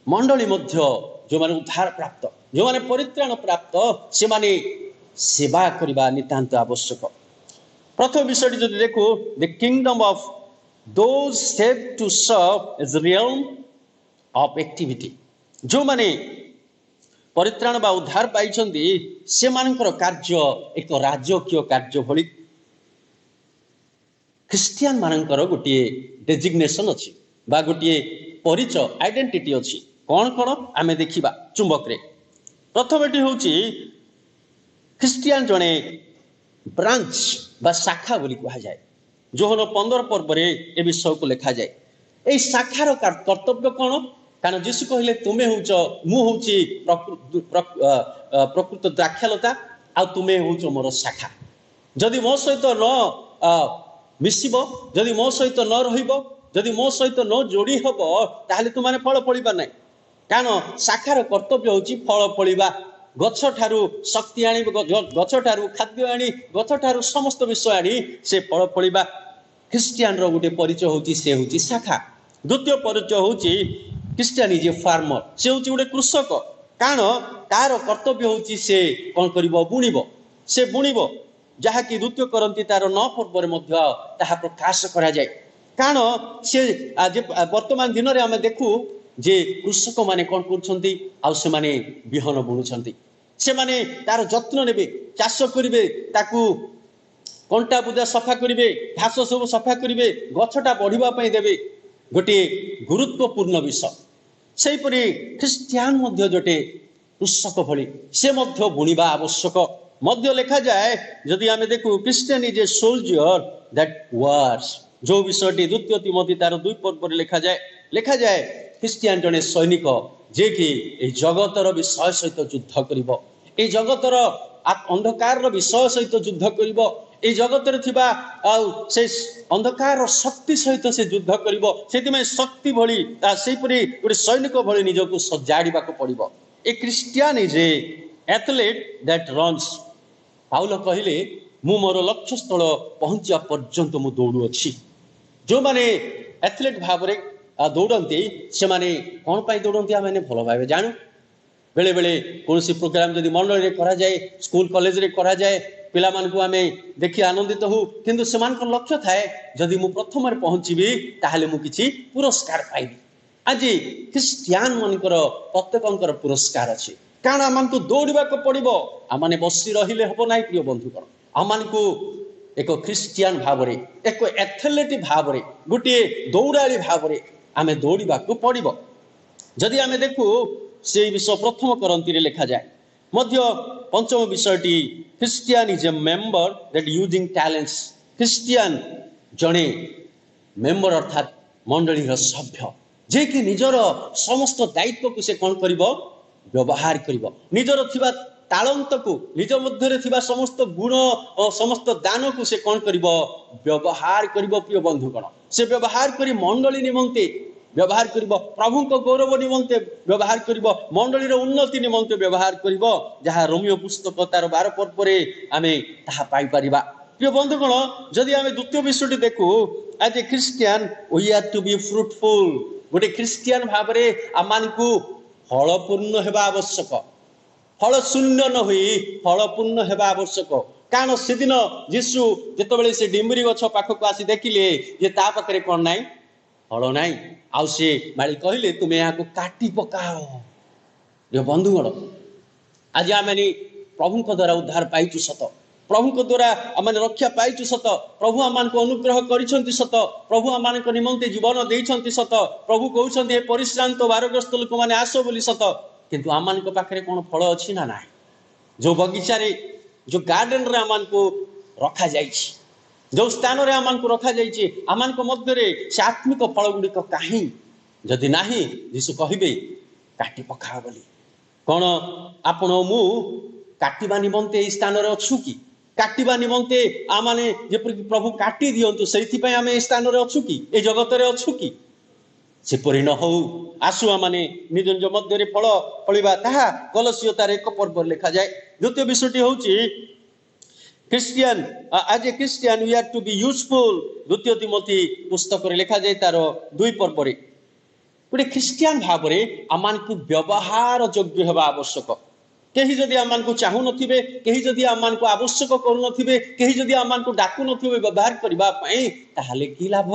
ମଣ୍ଡଳୀ ମଧ୍ୟ ଯେଉଁମାନେ ଉଦ୍ଧାର ପ୍ରାପ୍ତ, ଯେଉଁମାନେ ପରିତ୍ରାଣ ପ୍ରାପ୍ତ, ସେମାନେ ସେବା କରିବା ନିତାନ୍ତ ଆବଶ୍ୟକ। ପ୍ରଥମ ବିଷୟଟି ଯଦି ଦେଖୁ, the kingdom of those saved to serve is realm of activity. ଯେଉଁମାନେ ପରିତ୍ରାଣ ବା ଉଦ୍ଧାର ପାଇଛନ୍ତି, ସେମାନଙ୍କର କାର୍ଯ୍ୟ ଏକ ରାଜକୀୟ କାର୍ଯ୍ୟ ଭଳି। ଖ୍ରୀଷ୍ଟିଆନ ମାନଙ୍କର ଗୋଟିଏ ଡେଜିଗ୍ନେସନ ଅଛି ବା ଗୋଟିଏ ପରିଚୟ, ଆଇଡେଣ୍ଟିଟି ଅଛି। କ'ଣ କ'ଣ ଆମେ ଦେଖିବା ଚୁମ୍ବକରେ। ପ୍ରଥମଟି ହେଉଛି ଖ୍ରୀଷ୍ଟିଆନ ଜଣେ ବ୍ରାଞ୍ଚ ବା ଶାଖା ବୋଲି କୁହାଯାଏ। ଯୋହନ 15 ପର୍ବରେ ଏ ବିଷୟକୁ ଲେଖାଯାଏ। এই ଶାଖାର କର୍ତ୍ତବ୍ୟ କ'ଣ? କାରଣ ଯୀଶୁ କହିଲେ, ତୁମେ ହେଉଛ, ମୁଁ ହେଉଛି ପ୍ରକୃତ ଦ୍ରାକ୍ଷାଲତା, ଆଉ ତୁମେ ହେଉଛ ମୋର ଶାଖା। ଯଦି ମୋ ସହିତ ନ ମିଶିବ, ଯଦି ମୋ ସହିତ ନ ରହିବ, ଯଦି ମୋ ସହିତ ନ ଯୋଡ଼ି ହେବ, ତାହେଲେ ତୁମମାନେ ଫଳ ଫଳିବା ନାହିଁ। କାରଣ ଶାଖାର କର୍ତ୍ତବ୍ୟ ହେଉଛି ଫଳ ଫଳିବା। ଗଛଠାରୁ ଶକ୍ତି ଆଣି, ଗଛଠାରୁ ଖାଦ୍ୟ ଆଣି, ଗଛଠାରୁ ସମସ୍ତ ବିଷୟ ଆଣି ସେ ଫଳ ଫଳିବା। ଖ୍ରୀଷ୍ଟିଆନର ଗୋଟେ ପରିଚୟ ହେଉଛି ସେ ହେଉଛି ଶାଖା। ଦ୍ୱିତୀୟ ପରିଚୟ ହେଉଛି ଖ୍ରୀଷ୍ଟିଆନ ଇଜ ଏ ଫାର୍ମର। ସେ ହେଉଛି ଗୋଟେ କୃଷକ। କାରଣ ତାର କର୍ତ୍ତବ୍ୟ ହେଉଛି ସେ କ'ଣ କରିବ? ବୁଣିବ। ସେ ବୁଣିବ, ଯାହାକି ଦ୍ୱିତୀୟ କରନ୍ତି ତାର 9 ପର୍ବରେ ମଧ୍ୟ ତାହା ପ୍ରକାଶ କରାଯାଏ। କାରଣ ସେ ବର୍ତ୍ତମାନ ଦିନରେ ଆମେ ଦେଖୁ ଯେ କୃଷକମାନେ କ'ଣ କରୁଛନ୍ତି? ଆଉ ସେମାନେ ବିହନ ବୁଣୁଛନ୍ତି। ସେମାନେ ତାର ଯତ୍ନ ନେବେ, ଚାଷ କରିବେ, ତାକୁ କଣ୍ଟା ବୁଦା ସଫା କରିବେ, ଘାସ ସବୁ ସଫା କରିବେ, ଗଛଟା ବଢିବା ପାଇଁ ଦେବେ। ଗୋଟିଏ ଗୁରୁତ୍ୱପୂର୍ଣ୍ଣ ବିଷୟ। ସେହିପରି ଖ୍ରୀଷ୍ଟିଆନ ମଧ୍ୟ ଗୋଟେ କୃଷକ ଭଳି, ସେ ମଧ୍ୟ ବୁଣିବା ଆବଶ୍ୟକ। मध्य लिखा जाए जदि आमे देखु Christian is a soldier that wars जो विषयटी द्वितीय तिमोथी तार 2 पद पर लिखा जाए क्रिश्चियन जने सैनिक जे कि ए जगतर विषय सहित युद्ध करिवो ए जगतर अंधकार विषय सहित युद्ध करिवो ए जगतर थिबा से अंधकार शक्ति सहित से युद्ध करिवो सेतिमे शक्ति भली सेपरि गोटे सैनिक भली निजको सजाड़ीबाको पड़िवो a Christian is a athlete that runs Paul कहले मु मोर लक्ष्य स्थल पहुंचा पर्यंत मु दौड़ू अच्छी जो माने एथलीट भाव में दौड़ती से माने कौन पाई दौड़ती आम भल भाव जानू बेले बेले कौन प्रोग्राम जदि मंडल रे करा जाए स्कूल कॉलेज रे करा जाए पिला मानकु आमे देखि आनंदित हो किंतु सेमानक लक्ष्य थाए जदि मु प्रथम रे पहुंचीबी ताहाले मु किछि पुरस्कार पाइबी आज क्रिश्चियन मानकर प्रत्येकंकर पुरस्कार अछि कारण आमको दौड़ा पड़ो आम बसी रहिले हम ना प्रिय बंधुगण आमको एक क्रिश्चियन भाव में एक एथलेट भाव में गोटे दौड़ाड़ी भाव में आम दौड़ा पड़ो जदि आम देखु से विषय प्रथम करंती लिखा जाए मध्य पंचम विषयटी Christian is a member that using talents Christian जड़े मेंबर अर्थात मंडली सभ्य जे कि निजर समस्त दायित्व को से कौन कर व्यवहार करिवो निजर थिबा तालंत को निज मध्य थिबा समस्त गुण और समस्त दान को से कौन करिवो व्यवहार करिवो प्रिय बंधुगण से व्यवहार करी मंडली निमंते व्यवहार करिवो प्रभु को गौरव निमंते व्यवहार करिवो मंडलीर उन्नति निमंते व्यवहार करिवो जहाँ रोमियो पुस्तक तार 12 पद पर आमे ताहा पाई परिबा प्रिय बंधुगण जदि आमे द्वितीय विषयटी देखु as a Christian we are to be fruitful गोटे क्रिश्चियन भाव में आमानकु फलपूर्ण हेबा आवश्यक फल शून्य न हुई फलपूर्ण हेबा आवश्यक कारण से दिन जीशु जितेबाला से डिम्बरी गछ पाखक आसी देखिले जे ता पाखरे कौन नाई फल नाई आउ से माली कहले तुम यहाँ काटी पकाओ जो बंधुगण आज आम प्रभु द्वारा उद्धार पाइचु सत प्रभु द्वारा आम रक्षा पाइचु सत प्रभु आम अनुग्रह कर सत प्रभु आम निमंते जीवन देइछंती सत प्रभु कहते परिश्रांत भारग्रस्त लोक मैंने आस बोली सत किंतु आम पाखे कौन फल अच्छी ना ना जो बगीचा रे जो गार्डन रे आम रखा जाइए जो स्थान रे आम रखा जाइए आम मध्य से आत्मिक फल गुड़िक कहीं जदि ना जीशु कहे काटी पकाओ बोली कौन आपण मु काटिबा निमंते यही स्थान रे अच्छु कि काटिबा निमंते आमाने जेपरि प्रभु काटी दियंतु सेइथिपय आमे ए स्थान रे अछु कि ए जगत रे अछु कि सेपरि न हो आसु आमाने निज निज मध्य रे फल फलिबा ताहा कलसियो तार 1 पर्व लिखा जाए द्वितीय विषयटी होउची Christian as a Christian we are to be useful द्वितीय तिमोथी पुस्तक रे लिखा जाए तार 2 पर्व रे गोटे क्रिश्चियन भाव रे आमानकु व्यवहार योग्य हेबा आवश्यक कहीं जदि आम को चाहू नथिबे कहीं जदि आम को आवश्यक करू नथिबे कहीं जदि आम को डाकू नथिबे व्यवहार करबा पई ताहाले की लाभ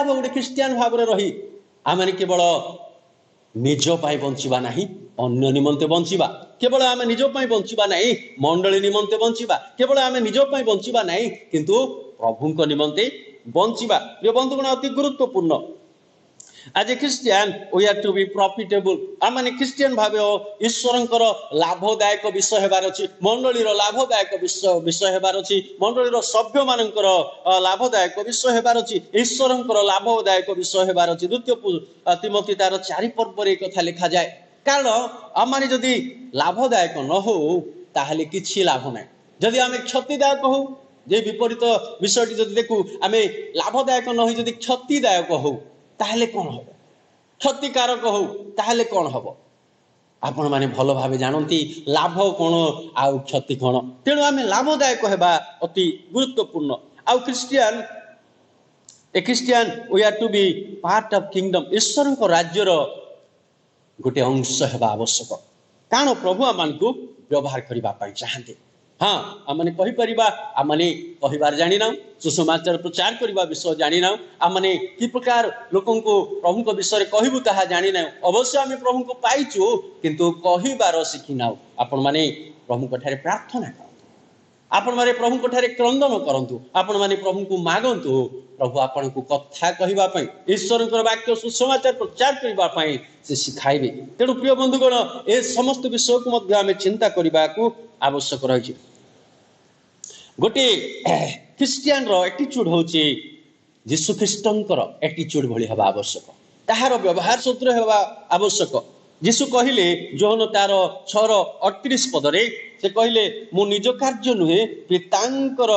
गोटे क्रिश्चियन भाव में रही आम केवल निज पाई बंचिबा नहीं अन्य निमंते बंचिबा केवल आम निज पाई बंचिबा नहीं मंडली निमंते बंचिबा केवल आम निज पाई बंचिबा नहीं किंतु प्रभुंक निमंते बंचिबा प्रिय बंधुगण अति गुरुत्वपूर्ण आज a Christian we are to be profitable आम क्रिश्चियन भाव ईश्वर लाभदायक विषय हेबार अछि मंडलीर लाभदायक विषय हेबार अछि मंडलीर सभ्य मानकर लाभदायक विषय हेबार अछि ईश्वर लाभदायक विषय हेबार अछि द्वितीय तिमोथी तार 4 पर्व रे कथा लिखा जाए कारण आम जदि लाभदायक न हो ताहले किछि लाभ नै जदि आम क्षतिदायक हो जे विपरीत विषयटी जदि देखु आम लाभदायक न हो जदि क्षतिदायक हो ताहले कौन हम क्षतिकारक हो ताहले कौन हम आपण माने भल भाव जानती लाभ कौन आउ क्षति कौन तेणु आम लाभदायक हेबा अति गुरुत्वपूर्ण आउ Christian a Christian we are to be part of kingdom ईश्वर को राज्यर गोटे अंश हेबा आवश्यक कारण प्रभु आमको व्यवहार करने चाहते हाँ आमने कहि परिबा आमने कहिबार जानि ना सुसमाचार प्रचार करबा विषय जानि ना आमने कि प्रकार लोकन को प्रभु को विषय कहबु ताहा जानि ना अवश्य आमे प्रभु को पाइछु किंतु कहिबार सिखि ना आपण माने प्रभु को ठारे प्रार्थना कर आपण माने प्रभु को ठारे क्रंदन करंतु आपण माने प्रभु को मागंतु प्रभु आपण को कथा कहबा पई ईश्वर वाक्य सुसमाचार प्रचार करबा पई से सिखाइबे। तेणु प्रिय बंधुगण ए समस्त विषय को मध्य आमे चिंता करबा को आवश्यक रही। गोटे क्रिस्टियन रो एटीट्यूड होची यीशु ख्रीष्टंकर एटीट्यूड भली हवा आवश्यक, ताहार व्यवहार सूत्र हवा आवश्यक। यीशु कहले जोहन तार 6:38 पदरे से कहले मु निज कार्य नुहे पितांकर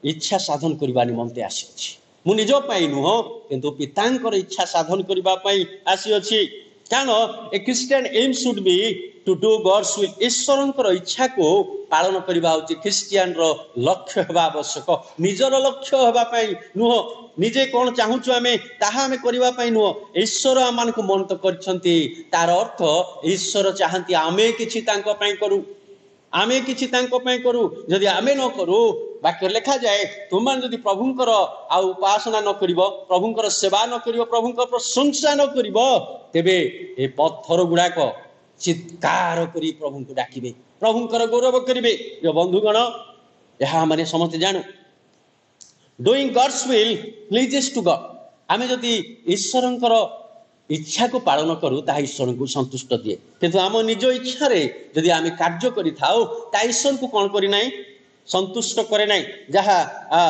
इच्छा साधन करबा निमंते आसी अछि। मु निज पाई नुह किंतु पितांकर इच्छा साधन करबा पाई आसी अछि। कारण a Christian am should be to do God's will. ईश्वरंकर इच्छा को पालन करबा उचित क्रिस्टियन रो लक्ष्य हेबा आवश्यक। निजर लक्ष्य हेबा पाई नुह, निजे कोन चाहूछु आमे ताहा आमे करबा पाई नुह। ईश्वर आमान को मन तो करछंती, तार अर्थ ईश्वर चाहंती आमे किछि तांको पाई करू, आमे किछि तांको पाई करू। जदि आमे न करू वाक्य लिखा जाए तुम जदि प्रभुंकर आ उपासना न करिवो, प्रभुंकर सेवा न करिवो, प्रभुंकर प्रशंसा न करिवो, तेबे ए पत्थर गुडाक चित्कार करी प्रभु को डाकिबे, प्रभुंकर गौरव करिवे। यो बंधुगण यहा माने समस्त जानू doing God's will pleases to God. आमे जदि ईश्वरंकर इच्छा को पालन करू ता ईश्वर को संतुष्ट दिए, किंतु आम निज इच्छा रे जदि आमे कार्य करि थाउ ता ईश्वर को कोन करि नाही संतुष्ट करे नाही। जहा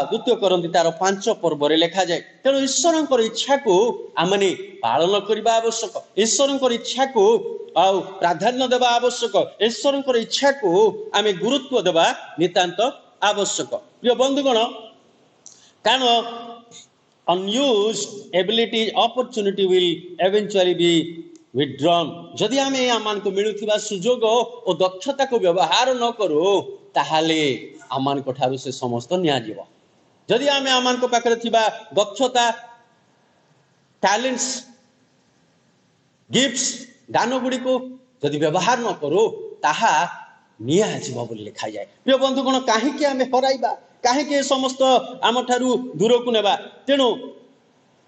द्वितीय करंती तार 5 पर्व रे लिखा जाए। तेणु ईश्वरंकर इच्छा को आमने पालन करबा आवश्यक, ईश्वरंकर इच्छा को आउ प्राधान्य देवा आवश्यक, ईश्वरंकर इच्छा को आमे गुरुत्व देवा नितांत आवश्यक। प्रिय बंधुगण कारण unused ability opportunity will eventually be withdrawn। जदि आमे आमान को मिलुथिबा सुजोग और दक्षता को व्यवहार न करू ताहाले आमान को ठारू से समस्त निया जीव। जदि आमे आमान को पाखरे थिबा दक्षता टैलेंट्स गिफ्ट्स दान गुडी को जदि व्यवहार न करू ताहा निया जीव बोली लिखा जाए। प्रिय बंधुगण काहे कि आमे हराइबा, काहे कि समस्त आम ठारू दूर को नेबा। तेणु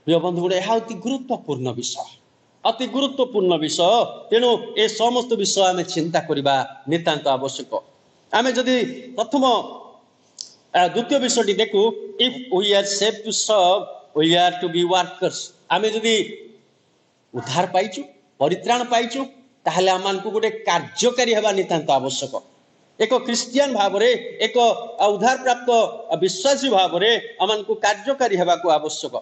प्रिय बंधुगण यह अति गुरुत्वपूर्ण विषय, अति गुरुत्वपूर्ण विषय। तेणु ए समस्त विषय आमे चिंता करबा नितांत आवश्यक। आमे जदि प्रथम द्वितीय विषयटी देखू, if we are save to serve we are to be workers. आमे जदि उद्धार पाइचु परित्राण पाइचु ताहले आमान को गोटे कार्यकारी हेबा नितांत आवश्यक। एक क्रिस्टियन भाव रे एक उद्धार प्राप्त विश्वासी भाव रे आमान को कार्यकारी हेबा को आवश्यक।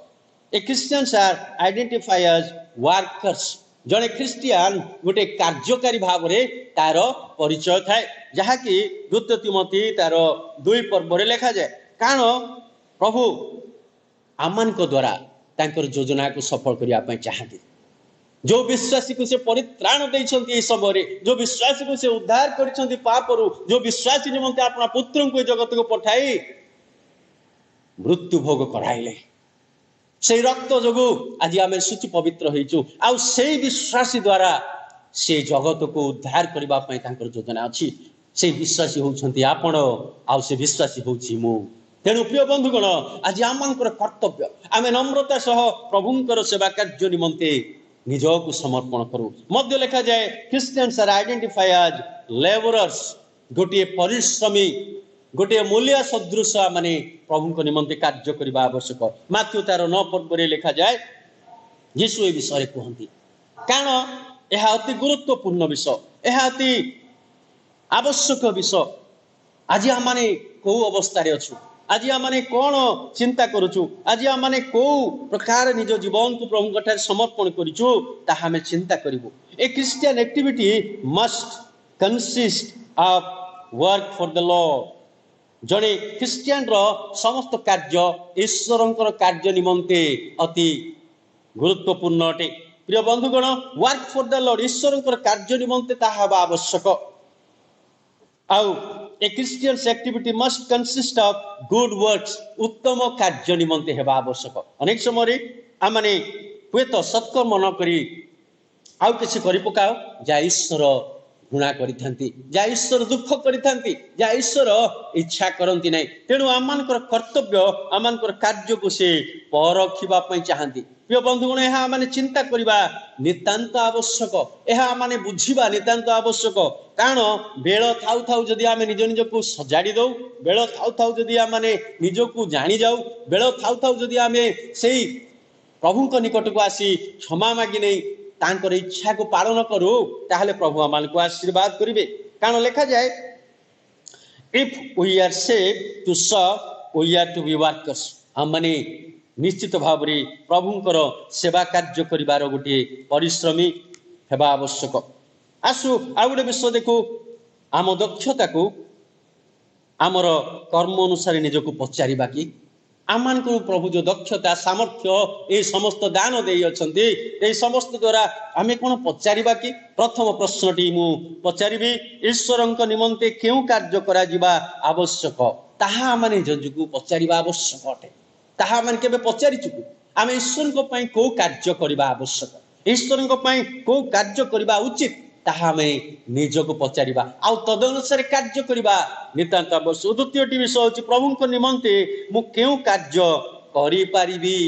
A Christians are identify as workers. जने क्रिस्टियन गोटे कार्यकारी भाव रे तार परिचय थाए, जहा कि द्वितीय तिमोथी तार 2 पर्व रे लिखा जाए। कारण प्रभु आमान को द्वारा तांकर योजना को सफल करिया पय चाहती। जो विश्वासी को से परित्राण देइछंती ए समय, जो विश्वासी को से उद्धार करिछंती पापरु, जो विश्वासी निमंते अपना पुत्र को जगत को पठाई मृत्यु भोग कराइले, से रक्त जोगु आज आमे शुचि पवित्र होइछु। आ से विश्वासी द्वारा से जगत को उद्धार करबा पय तांकर योजना अछि। से विश्वासी होउछंती आपण आ से विश्वासी होउछि मु। तेणु प्रिय बंधुगण आज आमनकर कर्तव्य आमे नम्रता सह प्रभुंकर सेवा कार्य निमंते निज को समर्पण करू। मध्य लिखा जाए Christians are identify as labourers. गोटे परिश्रमी गोटे मूल्य सदृश माने प्रभु को निमंते कार्य करबा आवश्यक। माथ्यू तार 9 पर्व रे लिखा जाए यीशु ए विषय कहंती। कारण यह अति गुरुत्वपूर्ण विषय, यह अति आवश्यक विषय। आज आमाने को अवस्था रे अछु, आज आमाने कोन चिंता करूछु, आज आमाने को प्रकार निज जीवन को प्रभु कठार समर्पण करिछु ताहा हमें चिंता करिवो। A Christian activity must consist of work for the Lord. जने क्रिस्टियन रो समस्त कार्य ईश्वरंकर कार्य निमंते अति गुरुत्वपूर्ण अटे। प्रिय बंधुगण वर्क फॉर द लॉर्ड ईश्वरंकर कार्य निमंते ताहा बा आवश्यक। आउ a Christians activity must consist of good works. उत्तम कार्य निमंते हेबा आवश्यक। अनेक समय आमाने हुए तो सत्कर्म न करी आउ किसी करि पकाओ जा ईश्वर घृणा करिथांती जा ईश्वर दुख करिथांती जा ईश्वर इच्छा करंती नहीं तेणु आमानकर कर्तव्य आमानकर कार्य को से परखिबा पई चाहंती प्रिय बंधुगण यह माने चिंता करबा नितांत आवश्यक यह माने बुझिबा नितांत आवश्यक कारण बेल थाउ थाउ जदि आमे निज निज को सजाड़ी दौ बेल थाउ थाउ जदि आमे निज को जानी जाऊ बेल थाउ थाउ जदि आमे सेई प्रभु निकट को आसी क्षमा मागी नहीं तांकर इच्छा को पालन करू ताहले प्रभु आमान को आशीर्वाद करिवे कारण लिखा जाए if we are saved to serve we are to be workers हम माने निश्चित भाव रे प्रभुंकर सेवा कार्य करिवार गोटे परिश्रमी हेबा आवश्यक आसु आ गोटे विषय देखो आम दक्षता को आमर कर्म अनुसार निजको पचारिबा कि आमान को प्रभु जो दक्षता सामर्थ्य ये समस्त दान दे अछंती ए समस्त द्वारा आमे कोन पचारिबा कि प्रथम प्रश्नटी मु पचारिबी ईश्वरंक निमंते केउ कार्य करा जिबा आवश्यक ताहा माने जजुको पचारिबा आवश्यक अटे ताहा माने केबे पचारि चुकु आमे ईश्वरंक पई को कार्य करिबा आवश्यक ईश्वरंक पई को कार्य करिबा उचित ताहा में निजको पचारिबा आ तदनुसार कार्य करिबा नितांत आवश्यक द्वितीयटी विषय होछि प्रभुंक निमंते मु केउ कार्य करि पारिबी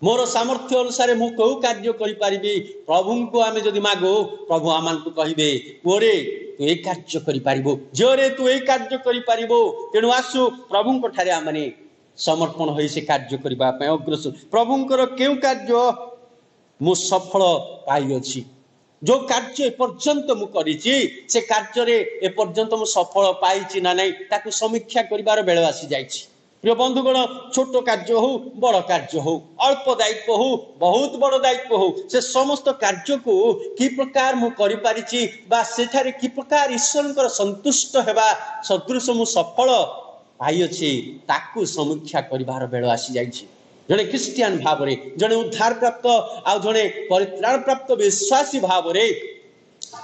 मोर सामर्थ्य अनुसार मु केउ कार्य करि पारिबी प्रभुंको आमे जदि मागो प्रभु आमान को कहिबे ओरे तू ए कार्य करि पारिबो जोरे तू ए कार्य करि पारिबो तेनु आसु प्रभुंको ठारे आमाने समर्पण होई से कार्य करिबा पय अग्रसर प्रभुंकर केउ कार्य मु सफल पाई अछि जो कार्य एपर्यंत मु करिछि से कार्य रे एपर्यंत मु सफल पाइछि ना नै ताकु समीक्षा करिवार बेळ आसी जाइछि प्रिय बंधुगण छोट कार्य हो बड़ कार्य हो अल्प दायित्व हो बहुत बड़ दायित्व हो से समस्त कार्य को कि प्रकार मु करि पारिछि बा सेठारे कि प्रकार ईश्वरंकर संतुष्ट हेबा सदृश मु सफल पाई अछि ताकु समीक्षा करिवार बेळ आसी जाइछि जड़े क्रिस्टियान भाव रे जड़े उद्धार प्राप्त आ जड़े परित्राण प्राप्त विश्वासी भाव रे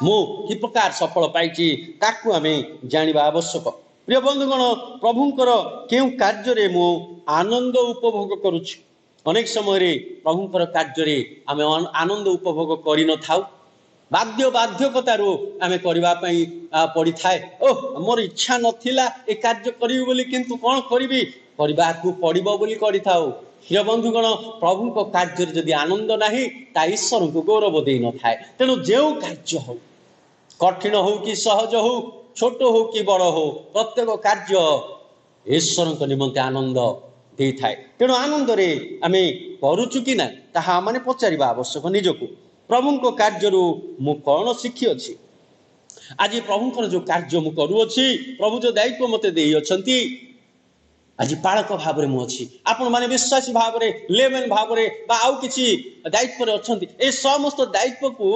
मु कि प्रकार सफल पाइछि ताकु आमे जानिबा आवश्यक प्रिय बंधुगण प्रभुंकर केउ कार्य रे मु आनंद उपभोग करूछि अनेक समय रे प्रभुंकर कार्य रे आमे आनंद उपभोग करि न थाउ बाध्यकतारू आमे करबा पई पड़ी थाए ओह मोर इच्छा नथिला ए कार्य करिबो बोली किंतु कोन करिबी करबा को पड़िबो बोली करि थाउ प्रिय बंधुगण प्रभु को कार्य जदि आनंद नाही ता ईश्वर को गौरव दे न थाए तेणु जेउ कार्य हो कठिन हो कि सहज हो छोट हो कि बड़ हो प्रत्येक कार्य ईश्वर को निमंते आनंद दे थाए तेणु आनंद रे आमे करूछु कि ना ताहा माने पचारिबा आवश्यक निजको प्रभु को कार्य रु मु कोन शिखि अछि आज प्रभु को जो कार्य मु करू अछि प्रभु जो दायित्व मते देई अछंती आज पालक भाव में मुझी आपण माने विश्वासी भाव में लेमेन भाव में बा आउ किछि दायित्व रे अछंती ए समस्त दायित्व को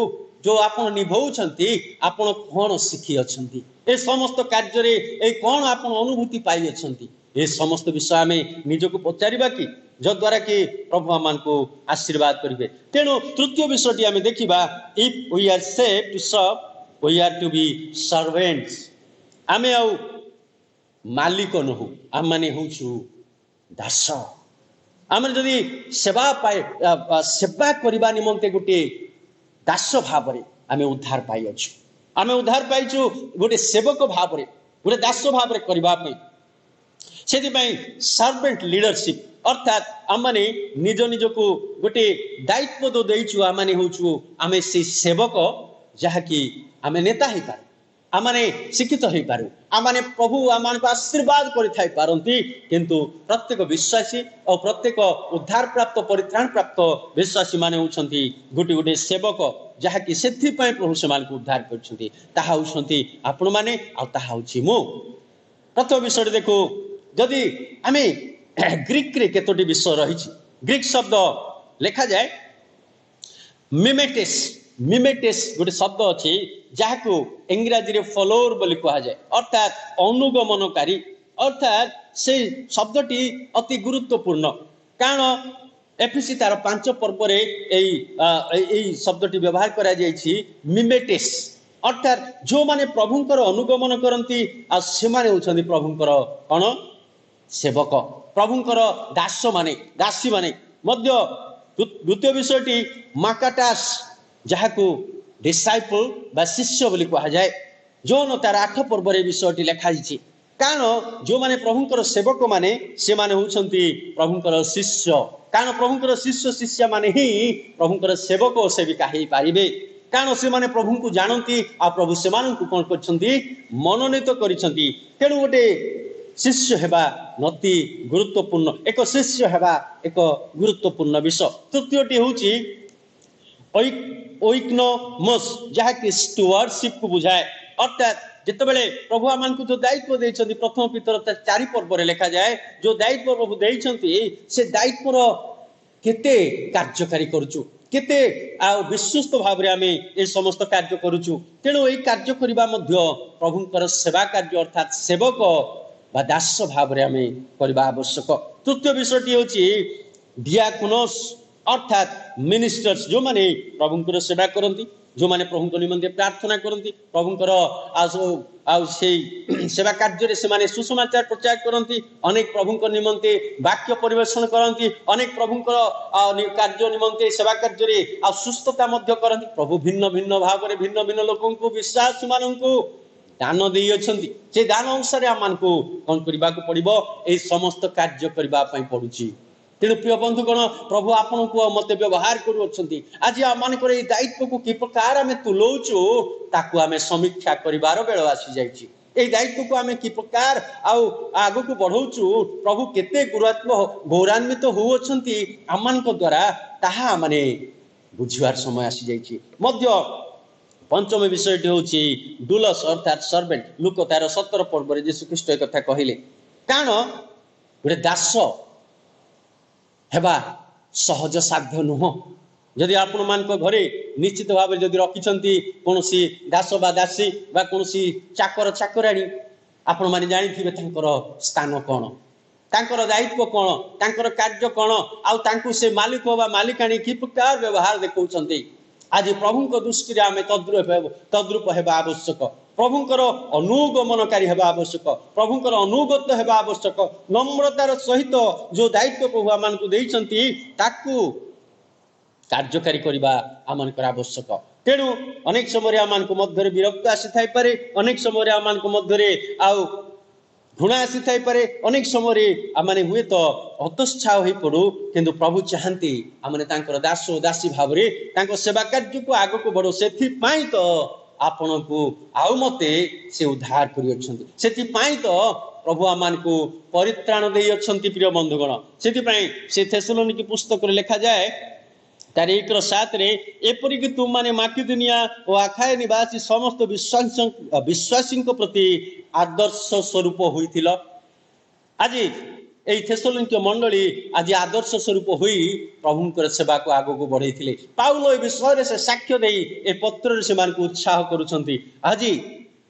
जो आपण निभौछंती आपण कोन सिखी अछंती ए समस्त कार्य रे ए कोन आपण अनुभूति पाई अछंती ए समस्त विषय में निजको पचारिबा कि जो द्वारा कि प्रभु आमान को आशीर्वाद करिवे तेणु तृतीय विषयटी आमे देखिबा if we are saved to serve we are to be servants आमे आउ मालिक नहु आम माने होछु दास आम जदि सेवा पाए सेवा करबा निमंते गोटे दास भाव रे आमे उद्धार पाई अछु आमे उद्धार पाइछु गोटे सेवक भाव रे गोटे दास भाव रे करबा पई सेति पई सर्वेंट लीडरशिप अर्थात आम माने निज निज को गोटे दायित्व दो देइछु आम माने होछु आमे से सेवक जहा कि आमे नेता हे पार आमाने शिक्षित हो पारू आमाने प्रभु आमान को आशीर्वाद करि पारंती किंतु प्रत्येक विश्वासी और प्रत्येक उद्धार प्राप्त परित्राण प्राप्त विश्वासी माने होछंती गोटे गोटे सेवक जहा कि सेथि पय प्रभु समान को उद्धार करछंती ताहा होछंती आपण माने आ ताहा होछि मु प्रथम विषय देखो जदि आमे ग्रीक रे केतोटी विषय रहिछि ग्रीक शब्द लेखा जाए मिमेटेस गोटे शब्द अछि जाको इंग्रजी रे फॉलोअर बोली कहा जाए अर्थात अनुगमनकारी अर्थात से शब्दटी अति गुरुत्वपूर्ण कारण एफएसी तार 5 पर्व रे एई शब्दटी व्यवहार करा जायछि मिमेटेस अर्थात जो माने प्रभुंकर अनुगमन करंती आ से माने होछन्ती प्रभुंकर कोन सेवक प्रभुंकर दास माने दासी माने मध्य द्वितीय विषयटी माकाटास जाहाको डिसाइपल बा शिष्य बोली कहा जाए। जौन तार 8 पर्व विषयटी लिखाई। कारण जो माने प्रभुंकर सेवक माने से माने होउछंती प्रभुंकर शिष्य। कारण प्रभुंकर शिष्य शिष्य माने ही प्रभुंकर सेवक और सेविका ही पारिबे। कारण से माने प्रभु को जानती आ प्रभु से मानन को कोन करछंती मनोनीत करिसंती। तेणु गोटे शिष्य हेबा नती गुरुत्वपूर्ण एक शिष्य हेबा एक गुरुत्वपूर्ण विषय। तृतीयटी होउची ओइक्नोमस जहाँकि स्टुअर्डशिप को बुझाए। अर्थात जितेबले प्रभु आमान को जो दायित्व देइछंती प्रथम पीतर 4 पर्व लिखा जाए जो दायित्व प्रभु देइछंती से दायित्वर केते कार्यकारी करूचु केते आ विश्वस्त भाव रे आमे ए समस्त कार्य करूचु। तेणु ए कार्य करिबा मध्य प्रभुंकर सेवा कार्य अर्थात सेवक बा दास भाव रे आमे करिबा आवश्यक। तृतीय विषयटी होची डियाकोनस अर्थात मिनिस्टर्स जो माने प्रभुंकर सेवा करती जो माने प्रभुंक निमंते प्रार्थना करती प्रभुंकर सेवा कार्य से माने सुसमाचार प्रचार करती अनेक प्रभुंक निमंते वाक्य परिवेषण करती अनेक प्रभुंकर कार्य निमंते सेवा कार्य सुस्थता मध्य करती। प्रभु भिन्न भिन्न भाव में भिन्न भिन्न लोकों को विश्वास मानू दान दे से दान अनुसार आम को कौन करने को पड़ो ये समस्त कार्य करने पड़ुची। तेणु प्रिय बंधुगण प्रभु आपन को मत व्यवहार करुँच आज आम दायित्व को कि प्रकार आम तुलाऊचु ताकू आम समीक्षा करार बेल आसी जाइए। दायित्व को आम कि प्रकार आग को बढ़ाऊचु प्रभु केते गौरवान्वित होउछंती आमान द्वारा ताहा माने बुझिवार समय आसी जाइए। मध्य पंचम विषयटी होची डुलस अर्थात सर्वेंट। लुक तार 17 पर्व यीशु ख्रीष्ट एक कथा कहले कारण गोटे दास हेबा सहज साध्य नुह। जदि आपण मान घरे निश्चित भाव जदि रखिछंती कोनोसी दास बा दासी बा कोनोसी चाकर चाकराणी आपण माने जानिथिबे तांकर स्थान कोन तांकर दायित्व कोन तांकर कार्य कोन आ तांकु से मालिक बा मालिकाणी कि प्रकार व्यवहार देखौछंती। आज प्रभुंक दृष्टि रे आमे तद्रूप हेबा आवश्यक। प्रभुंकर अनुगमनकारी हेबा आवश्यक प्रभुंकर अनुगत हेबा आवश्यक। नम्रतार सहित जो दायित्व प्रभु आमान को देइछंती ताकू कार्यकारी करबा आमानकर आवश्यक। तेणु अनेक समय आमान को मध्य विरक्त आसी थाई पारे अनेक समय आमान को मध्य आउ घृणा आसी थाई पारे अनेक समय आमाने हुए तो हतोत्साह हो पड़ू किंतु प्रभु चाहती आमाने तांकर दास दासी भाव रे तांकर सेवा कार्य को आग को बढ़ो से तो आपण को आउ मते से उद्धार करियछंती सेति तो प्रभु आमान को परित्राण देई अछंती। प्रिय बंधुगण से थेसलोनिकी पुस्तक रे लिखा जाए तार 1:7 रे एपरि कि तुम माने माकिदुनिया और आखाय निवासी समस्त विश्वासी प्रति आदर्श स्वरूप होइथिल। आज एई थेसलोनिकी मंडली आज आदर्श स्वरूप होई प्रभुंकर सेवा को आगो को बढ़ाई। पाउल ए विषय से साक्ष्य दे ए पत्र से मान को उत्साह करुछंती। आज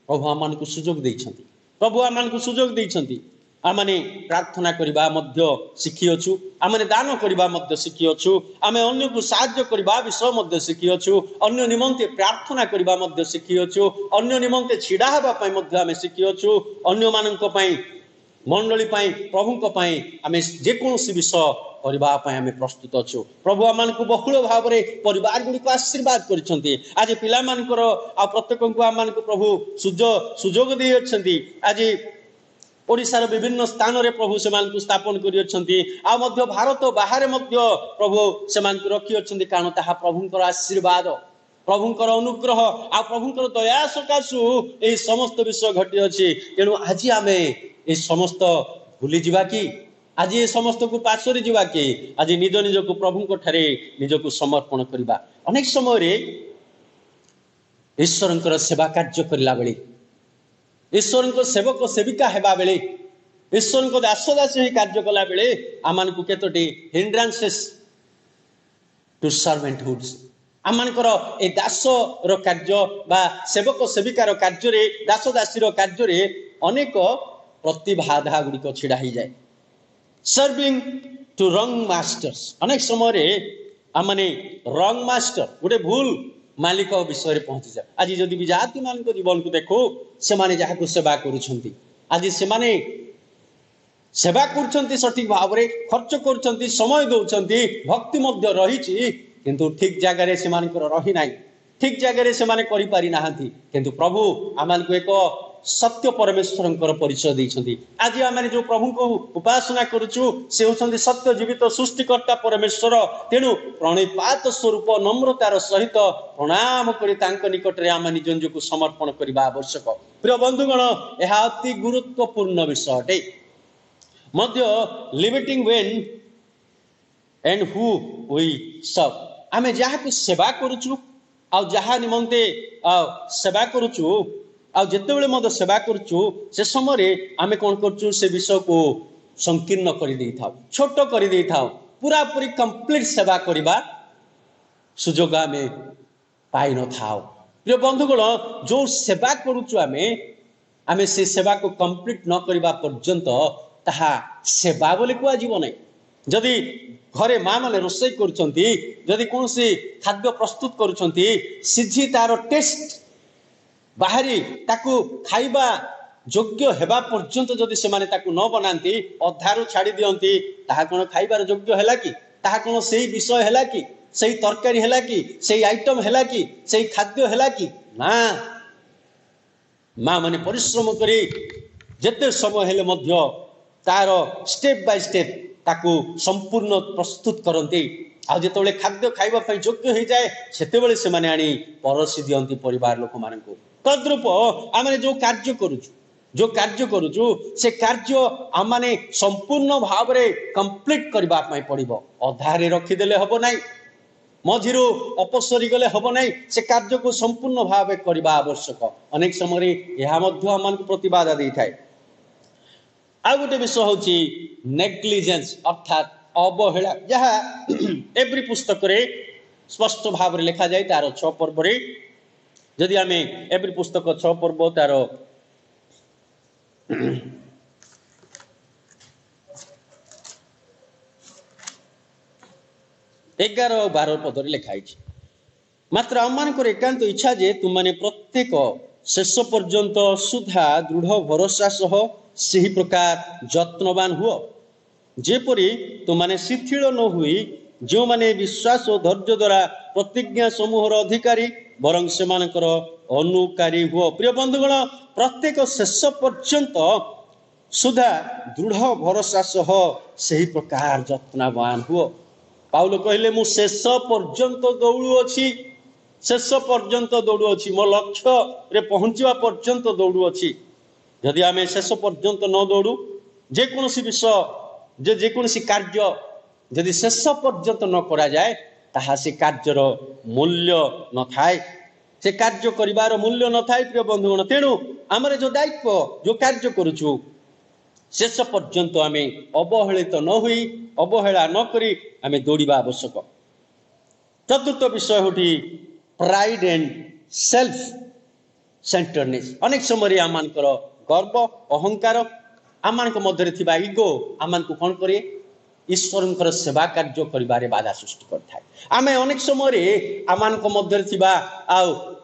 प्रभु आमान को सुजोग देइछंती प्रभु आमान को सुजोग देइछंती आमाने प्रार्थना करबा मध्य शिखियछु आमाने दान करबा मध्य शिखियछु आमे अन्य को सहाय्य करबा विषय मध्य शिखियछु अन्य निमंते प्रार्थना करबा मध्य शिखियछु अन्य निमंते छिडा हेबा पई मध्य आमे शिखियछु अन्य माननक पई मंडली पई प्रभुंक पई आमे जे कोनोसी विषय करबा पई आमे प्रस्तुत अछु। प्रभु आमान को बहुल भाव रे परिवार गुडी को आशीर्वाद करिसंती। आज पिला मानकर आ प्रत्येक को आमान को प्रभु सुजोग दे अछंती। आज ओडिशार विभिन्न स्थान रे प्रभु सेमान को स्थापन करियछंती आ मध्य भारत बाहर मध्य प्रभु सेमान को रखियछंती कारण ताहा प्रभुंकर आशीर्वाद प्रभुंकर अनुग्रह आ प्रभुंकर दया सकाशु ए समस्त विषय घटी अछि। तेणु आज आमे ए समस्त भूली जिबा कि आज ए समस्त को पासरी जिबा कि आज निज निज को प्रभुंक ठारे निज को समर्पण करबा। अनेक समय रे ईश्वरंकर सेवा कार्य करला बेले ईश्वर को सेवक सेविका हेबा बेले ईश्वर को दास दासी कार्य कला बेले आमान को केतोटी हिंड्रांसेस टू सर्वेंटहुड आमानकर ए दास रो कार्य बा सेवक सेविकार कार्य रे दास दासी रो कार्य रे अनेक प्रतिबाधा गुडी छिड़ा ही जाए। सर्विंग टू रंग मास्टर्स अनेक समय रे आमाने रंग मास्टर गोटे भूल मालिक विषय रे पहुंची जाए। आज जदि भी जाति मान को जीवन को देखो से माने जहा को सेवा करूछंती आज से माने सेवा करूछंती सठिक भाव रे खर्च करूछंती समय दउछंती भक्ति मध्य रहिछि किंतु ठीक जगह रे से मानकर रही नाही ठीक जगह से माने करि पारि नाहंती किंतु प्रभु आमान को एक सत्य परमेश्वर परिचय देइछंती। आज आम जो प्रभु को उपासना करुचु से होछंती सत्य जीवित सृष्टिकर्ता परमेश्वर। तेणु प्रणिपात स्वरूप नम्रतार सहित प्रणाम करी तांको निकट रे आम निज निजको समर्पण करबा आवश्यक। प्रिय बंधुगण यह अति गुरुत्वपूर्ण विषय अटे। मध्य limiting when and who we serve आमे जहा को सेवा करुचु आ जहा निमंते सेवा करुचु आ जितेबले मत सेवा करुचु से समय आमे कौन करुचु से विषय को संकीर्ण कर दे था छोट कर दे था पूरा पूरी कंप्लीट सेवा करबा सुजोग आमे पाई न था। प्रिय बंधुगण जो सेवा करुचु आमे से सेवा को कंप्लीट न करबा पर्यंत ताहा सेवा बोले कुआ जीव नहीं। जदि घरे माँ मैंने रोषई करुछंती जदि कौन सी खाद्य प्रस्तुत करुछंती सिझी तार टेस्ट बाहरी ताकू खाइबा योग्य हेबा पर्यंत जदि से माने ताकू न बनाती अधारू छाड़ी दियंती ताहा कोन खाइबार योग्य हैला कि ताहा कोन सेही विषय हैला कि सेही तरकारी हैला कि सेही आइटम हैला कि सेही खाद्य हैला कि ना। माँ माने परिश्रम करी जेते समय हेले मध्य तार स्टेप बाय स्टेप ताकू संपूर्ण प्रस्तुत करती आ जेतेबेले खाद्य खाइबा पई योग्य हो जाए सेतेबेले से माने आनी परसी दियंती परिवार लोक मानकू। तद्रूप आमे जो कार्य करुचु से कार्य आमे संपूर्ण भाव में कंप्लीट करबा पई पड़िबो। अधारे रखिदेले हबो नाही मझिरु अपसरी गले हबो नाही से कार्य को संपूर्ण भाव करबा आवश्यक। अनेक समय यह मध्य आमको प्रतिबाधा दै थाए। आ गोटे विषय होची नेग्लिजेंस अर्थात अवहेला जहाँ एवरी पुस्तक रे स्पष्ट भाव में लिखा जाए तार 6 पर्व रे जदि आमे एवरी पुस्तक 6 पर्व तार 11 और 12 पद रे लिखा है। मात्र आम एकांत इच्छा जे तुम माने प्रत्येक शेष पर्यंत सुधा दृढ़ भरोसा सह सही प्रकार जत्नवान हुओ जेपरी तुमने शिथिल न हुई जो माने विश्वास और धैर्य द्वारा प्रतिज्ञा समूहर अधिकारी बरं से अनुकारी हुओ। प्रिय बंधुगण प्रत्येक शेष पर्यंत सुधा दृढ़ भरोसा सह सही प्रकार जत्नवान हुओ। पाउल कहले मु शेष पर्यंत दौड़ुअछि शेष पर्यंत दौड़ुअछि मो लक्ष्य रे पहुंचवा पर्यंत दौड़ुअछि। यदि आमे शेष पर्यंत न दौड़ू जेकोसी विषय जेकोसी कार्य यदि शेष पर्यंत न करा जाए ताहा से कार्यर मूल्य न थाए से कार्य करिवार मूल्य न थाए। प्रिय बंधुगण तेणु आमरे जो दायित्व जो कार्य करूछु शेष पर्यंत आमे अवहेलित न हुई अवहेला न करी आमे दौड़िबा आवश्यक। चतुर्थ विषय होठी प्राइड एंड सेल्फ सेंटरनेस। अनेक समय आमानकर गर्व अहंकार आमान मध्य थिबा इगो आमान को कौन करे ईश्वर सेवा कार्य करिबारे बाधा सृष्टि करथाय। आमे अनेक समय आमान मध्य थिबा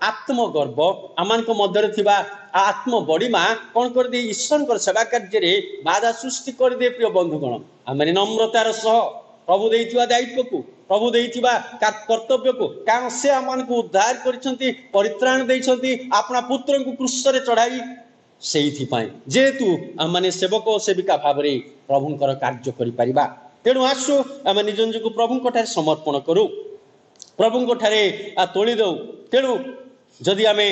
आत्मगर्व आमान मध्य थिबा आत्म बड़ीमा कौन कर दे ईश्वर सेवा कार्य रे बाधा सृष्टि कर दे। प्रिय बंधुगण आमे नम्रतार सह प्रभु देइथिबा दायित्व को प्रभु देइथिबा कर्तव्य को कारण से आमान को उद्धार करिसंती परित्राण देइसंती अपना पुत्र को क्रूस रे चढ़ाई जेहेतु आम सेवक और सेविका भाव में प्रभुंकर कार्य करिपरिबा। तेणु आसु आम निज निजको प्रभुंक ठारे समर्पण करू प्रभुंक ठारे तोली दऊ। तेणु जदि आमे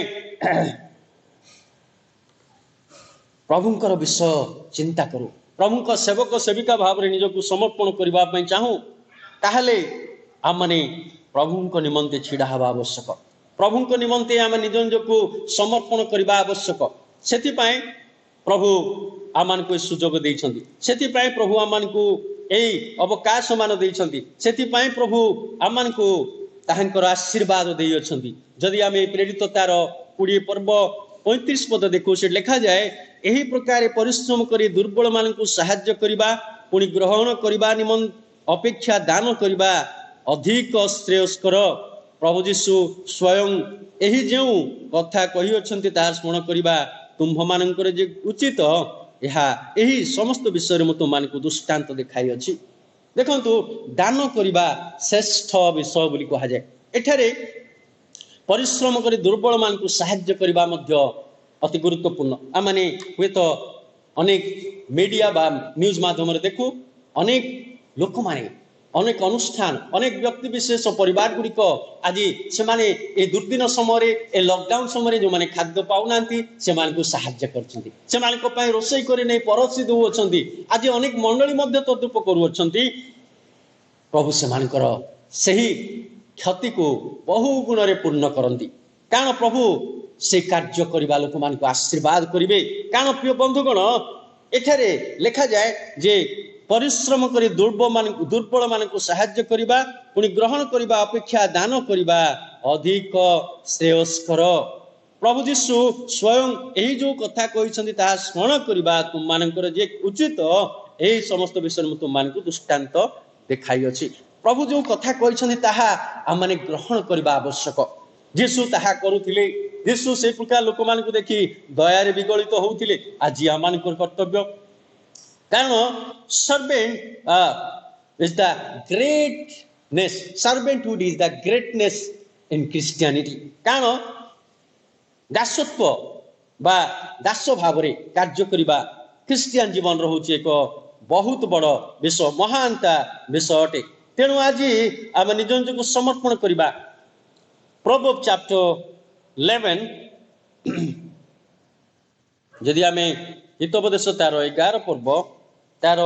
प्रभुंकर विषय चिंता करू प्रभुंक सेवक सेविका भाव में निजको समर्पण करिबा पई चाहू ताहले आमने प्रभुंक निमंते छिड़ा हवा आवश्यक। प्रभुंक निमंते आम निज निजको समर्पण करिबा आवश्यक। सेतिपाई प्रभु आमान को सुजोग देइछंती सेतिपाई प्रभु आमान को एई अवकाश मान देइछंती सेतिपाई प्रभु आमान को ताहांकर आशीर्वाद देइ अछंती। जदि आमे प्रेरित तार 20 पर्व 35 पद देखो से लिखा जाए एही प्रकार परिश्रम करी दुर्बल मान को सहाय्य करिबा पुणी ग्रहण करिबा निमन अपेक्षा दान करिबा अधिक श्रेयस्कर। प्रभु जीशु स्वयं एही जेउ कथा कहि अछंती तार स्मरण करिबा तुम्भ मानकर जे उचित यही समस्त विषय में तुम मान को दृष्टांत देखाई अछि। देखंतु दान करिबा श्रेष्ठ विषय बोली कहा जाए। एठारे परिश्रम करी दुर्बल मान को साहाय्य करबा मध्य अति गुरुत्वपूर्ण आमे हुए तो अनेक मीडिया बा न्यूज माध्यम देखू अनेक लोक माने अनेक अनुष्ठान अनेक व्यक्ति विशेष परिवार गुड़िक आज से दुर्दिन समय ए लॉकडाउन समय जो मैंने खाद्य पाऊना से साहाय्य कर रोषे कर परसी दौरान आज अनेक मंडली तद्रुप कर प्रभु से क्षति को बहु गुण रे पूर्ण करती कारण प्रभु से कार्य करने लोक मान आशीर्वाद करेंगे कारण प्रिय बंधुगण एठारे लिखा जाए जे परिश्रम करी दुर्बल मान को साहाय्य करबा पुणी ग्रहण करबा अपेक्षा दान करबा अधिक श्रेयस्कर। प्रभु जीशु स्वयं यही जो कथा कहिसंती ता स्मरण करबा तुम मानकर जे उचित एही समस्त विषय तुम मान को दृष्टांत देखाई अछि। प्रभु जो कथा कहिसंती ताहा हम माने ग्रहण करबा आवश्यक। जीशु ताहा करुथिले जीशु से प्रकार लोक मान को देखि दयारे विगलित होउथिले आज हम मान कर्तव्य कारण servant is the greatness servanthood is the greatness in Christianity कारण दासत्व बा दास भाव रे कार्य करिबा क्रिश्चियन जीवन रहउछि एक बहुत बड़ विषय महानता विषय अटे। तेणु आज आम निज निज को समर्पण करिबा प्रोवर्ब चैप्टर 11 यदि आम हितोपदेश तार 11 पर्व तार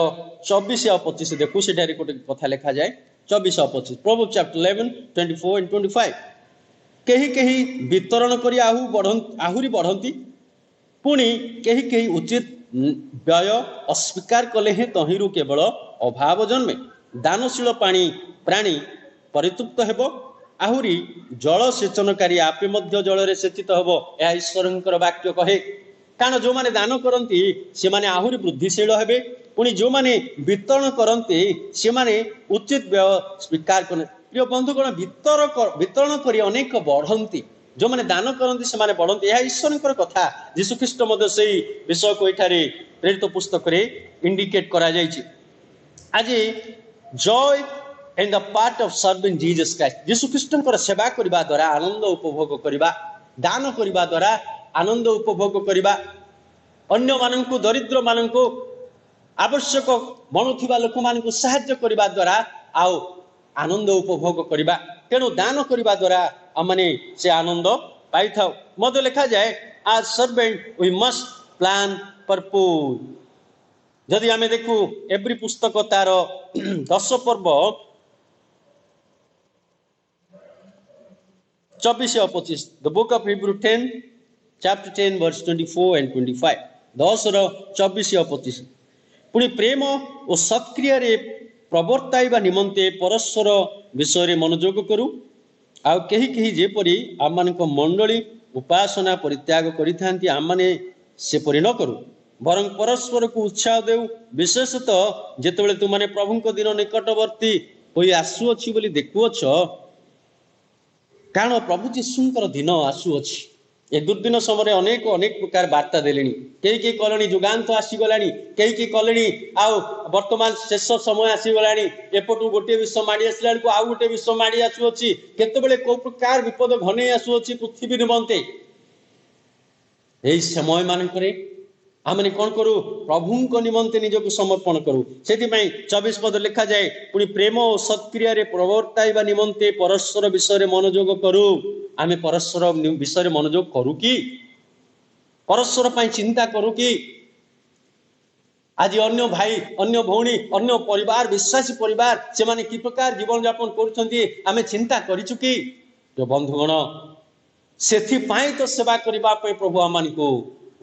24 और 25 देखू से गोटे कथा लिखा जाए 24 और 25 प्रोवर्ब चैप्टर 11 24 and 25 कहीं कहीं वितरण करी आहुरी बढ़ंती पुणी कहीं कहीं उचित व्यय अस्वीकार कले हे तहिरु केवल अभाव जन्मे दानशील प्राणी परितृप्त हेब आहुरी जल सेचनकारी आपे मध्य जल सेचित हेब यह ईश्वरंकर वाक्य कहे कारण जो माने दान करती से माने आहुरी वृद्धिशील हेबे पुणी जो माने वितरण करते से माने उचित व्यय स्वीकार कर। प्रिय बंधुगण वितरण करी अनेक बढ़ंती जो माने दान करती से माने बढ़ंती यह ईश्वरंकर कथा यीशुख्रीष्ट मध्य से विषय को एठारे प्रेरित पुस्तक रे इंडिकेट करा जायछि। आज joy in the part of serving Jesus Christ यीशुख्रीष्टंकर सेवा करबा द्वारा आनंद उपभोग करबा दान करबा द्वारा आनंद उपभोग करबा अन्य माननकु दरिद्र माननकु आवश्यक मनुथिबा लोक माननकु सहायता करबा द्वारा आउ आनंद उपभोग करबा तेणु दान करबा द्वारा हमने से आनंद पाई थाउ। मध्य लिखा जाए आज servant we must plan purpose जदि आमे देखू एवरी पुस्तक तार 10 पर्व 24 और 25 the book of Hebrew 10 chapter 10 verse 24 and 25 10 रो 24 और 25 पुणी प्रेम और सत्क्रिया रे प्रवर्ताइबा निमंते परस्पर विषय रे मनोयोग करू आउ केही केही जेपरि आमानक मंडली उपासना परित्याग करिथांती आमाने सेपरि न करू बरं परस्पर को उत्साह देउ विशेषतः जेतेबेले तुमाने प्रभुଙ୍କ दिन निकटवर्ती होई आसुअछि बोली देखुअछ कारण प्रभु जीशुंकर दिन आसुअछि। ए दुर्दिन समय अनेक अनेक प्रकार वार्ता देले कई कले जुगांत आसीगलानी कई कले आउ वर्तमान शेष समय आसीगलानी एपटू गोटे विश्व माड़ी आसला बेलू आउ गोटे विश्व माड़ी आसुअछि केतेबेले को प्रकार विपद घने आसुअछि पृथ्वी निमंते एई समय मानकरे आमने कौन करू प्रभु निमंते निजक समर्पण करू से 24 पद लिखा जाए पुणी प्रेम और सत्क्रिया रे प्रवर्ताइबा निमंते परस्पर विषय मनोयोग करू आमे परस्पर विषय मनोयोग करू कि परस्पर पाई चिंता करू कि आज अन्य भाई अन्य भौणी अन्य परिवार विश्वासी परिवार से माने कि प्रकार जीवन यापन करुछंती आमे चिंता करिछु कि जो बंधुगण सेथि पाई तो सेवा करबा पे प्रभु आमानिको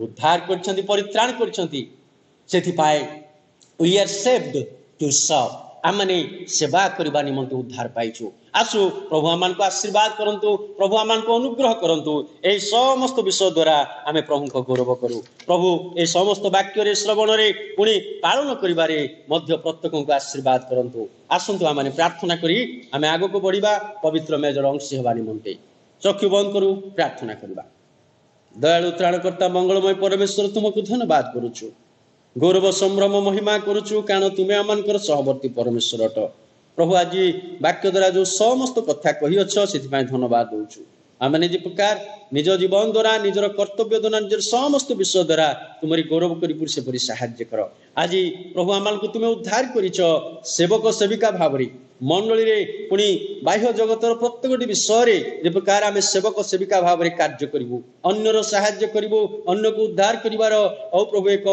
उद्धार करछंती परित्राण करछंती सेथि पाए we are saved to serve आमने सेवा करबा निमंते उद्धार पाइछु। आसु प्रभु आमान को आशीर्वाद करंतु प्रभु आमान को अनुग्रह करंतु ए समस्त विषय द्वारा आमे प्रभु को गौरव करू प्रभु ए समस्त वाक्य रे श्रवण रे पुणी पालन करिबारे मध्य प्रत्येक को आशीर्वाद करंतु। आसंतु आमाने प्रार्थना करी आमे आगो को बढ़िबा पवित्र मेजर अंश हेबा निमंते चक्षु बंद करू प्रार्थना करिबा। दयालु त्राणकर्ता मंगलमय परमेश्वर तुमको धन्यवाद करुछु गौरव संभ्रम महिमा करुछु कारण तुम्हें आमानकर सहवर्ती परमेश्वर अट प्रभु आज वाक्य द्वारा जो समस्त कथा कही अछ से धन्यवाद दउछु आम निज प्रकार निज जीवन द्वारा निजर कर्तव्य द्वारा निजर समस्त विषय द्वारा तुमरी गौरव करी से साहाय्य कर। आज प्रभु आम को तुम्हें उद्धार करिच सेवक सेविका भाव मंडली रे पुणी बाह्य जगतर प्रत्येक विषय जे प्रकार आम सेवक सेविका भाव में कार्य करूँ अन्यर साहाय्य करूँ अन्न को उद्धार कर प्रभु एक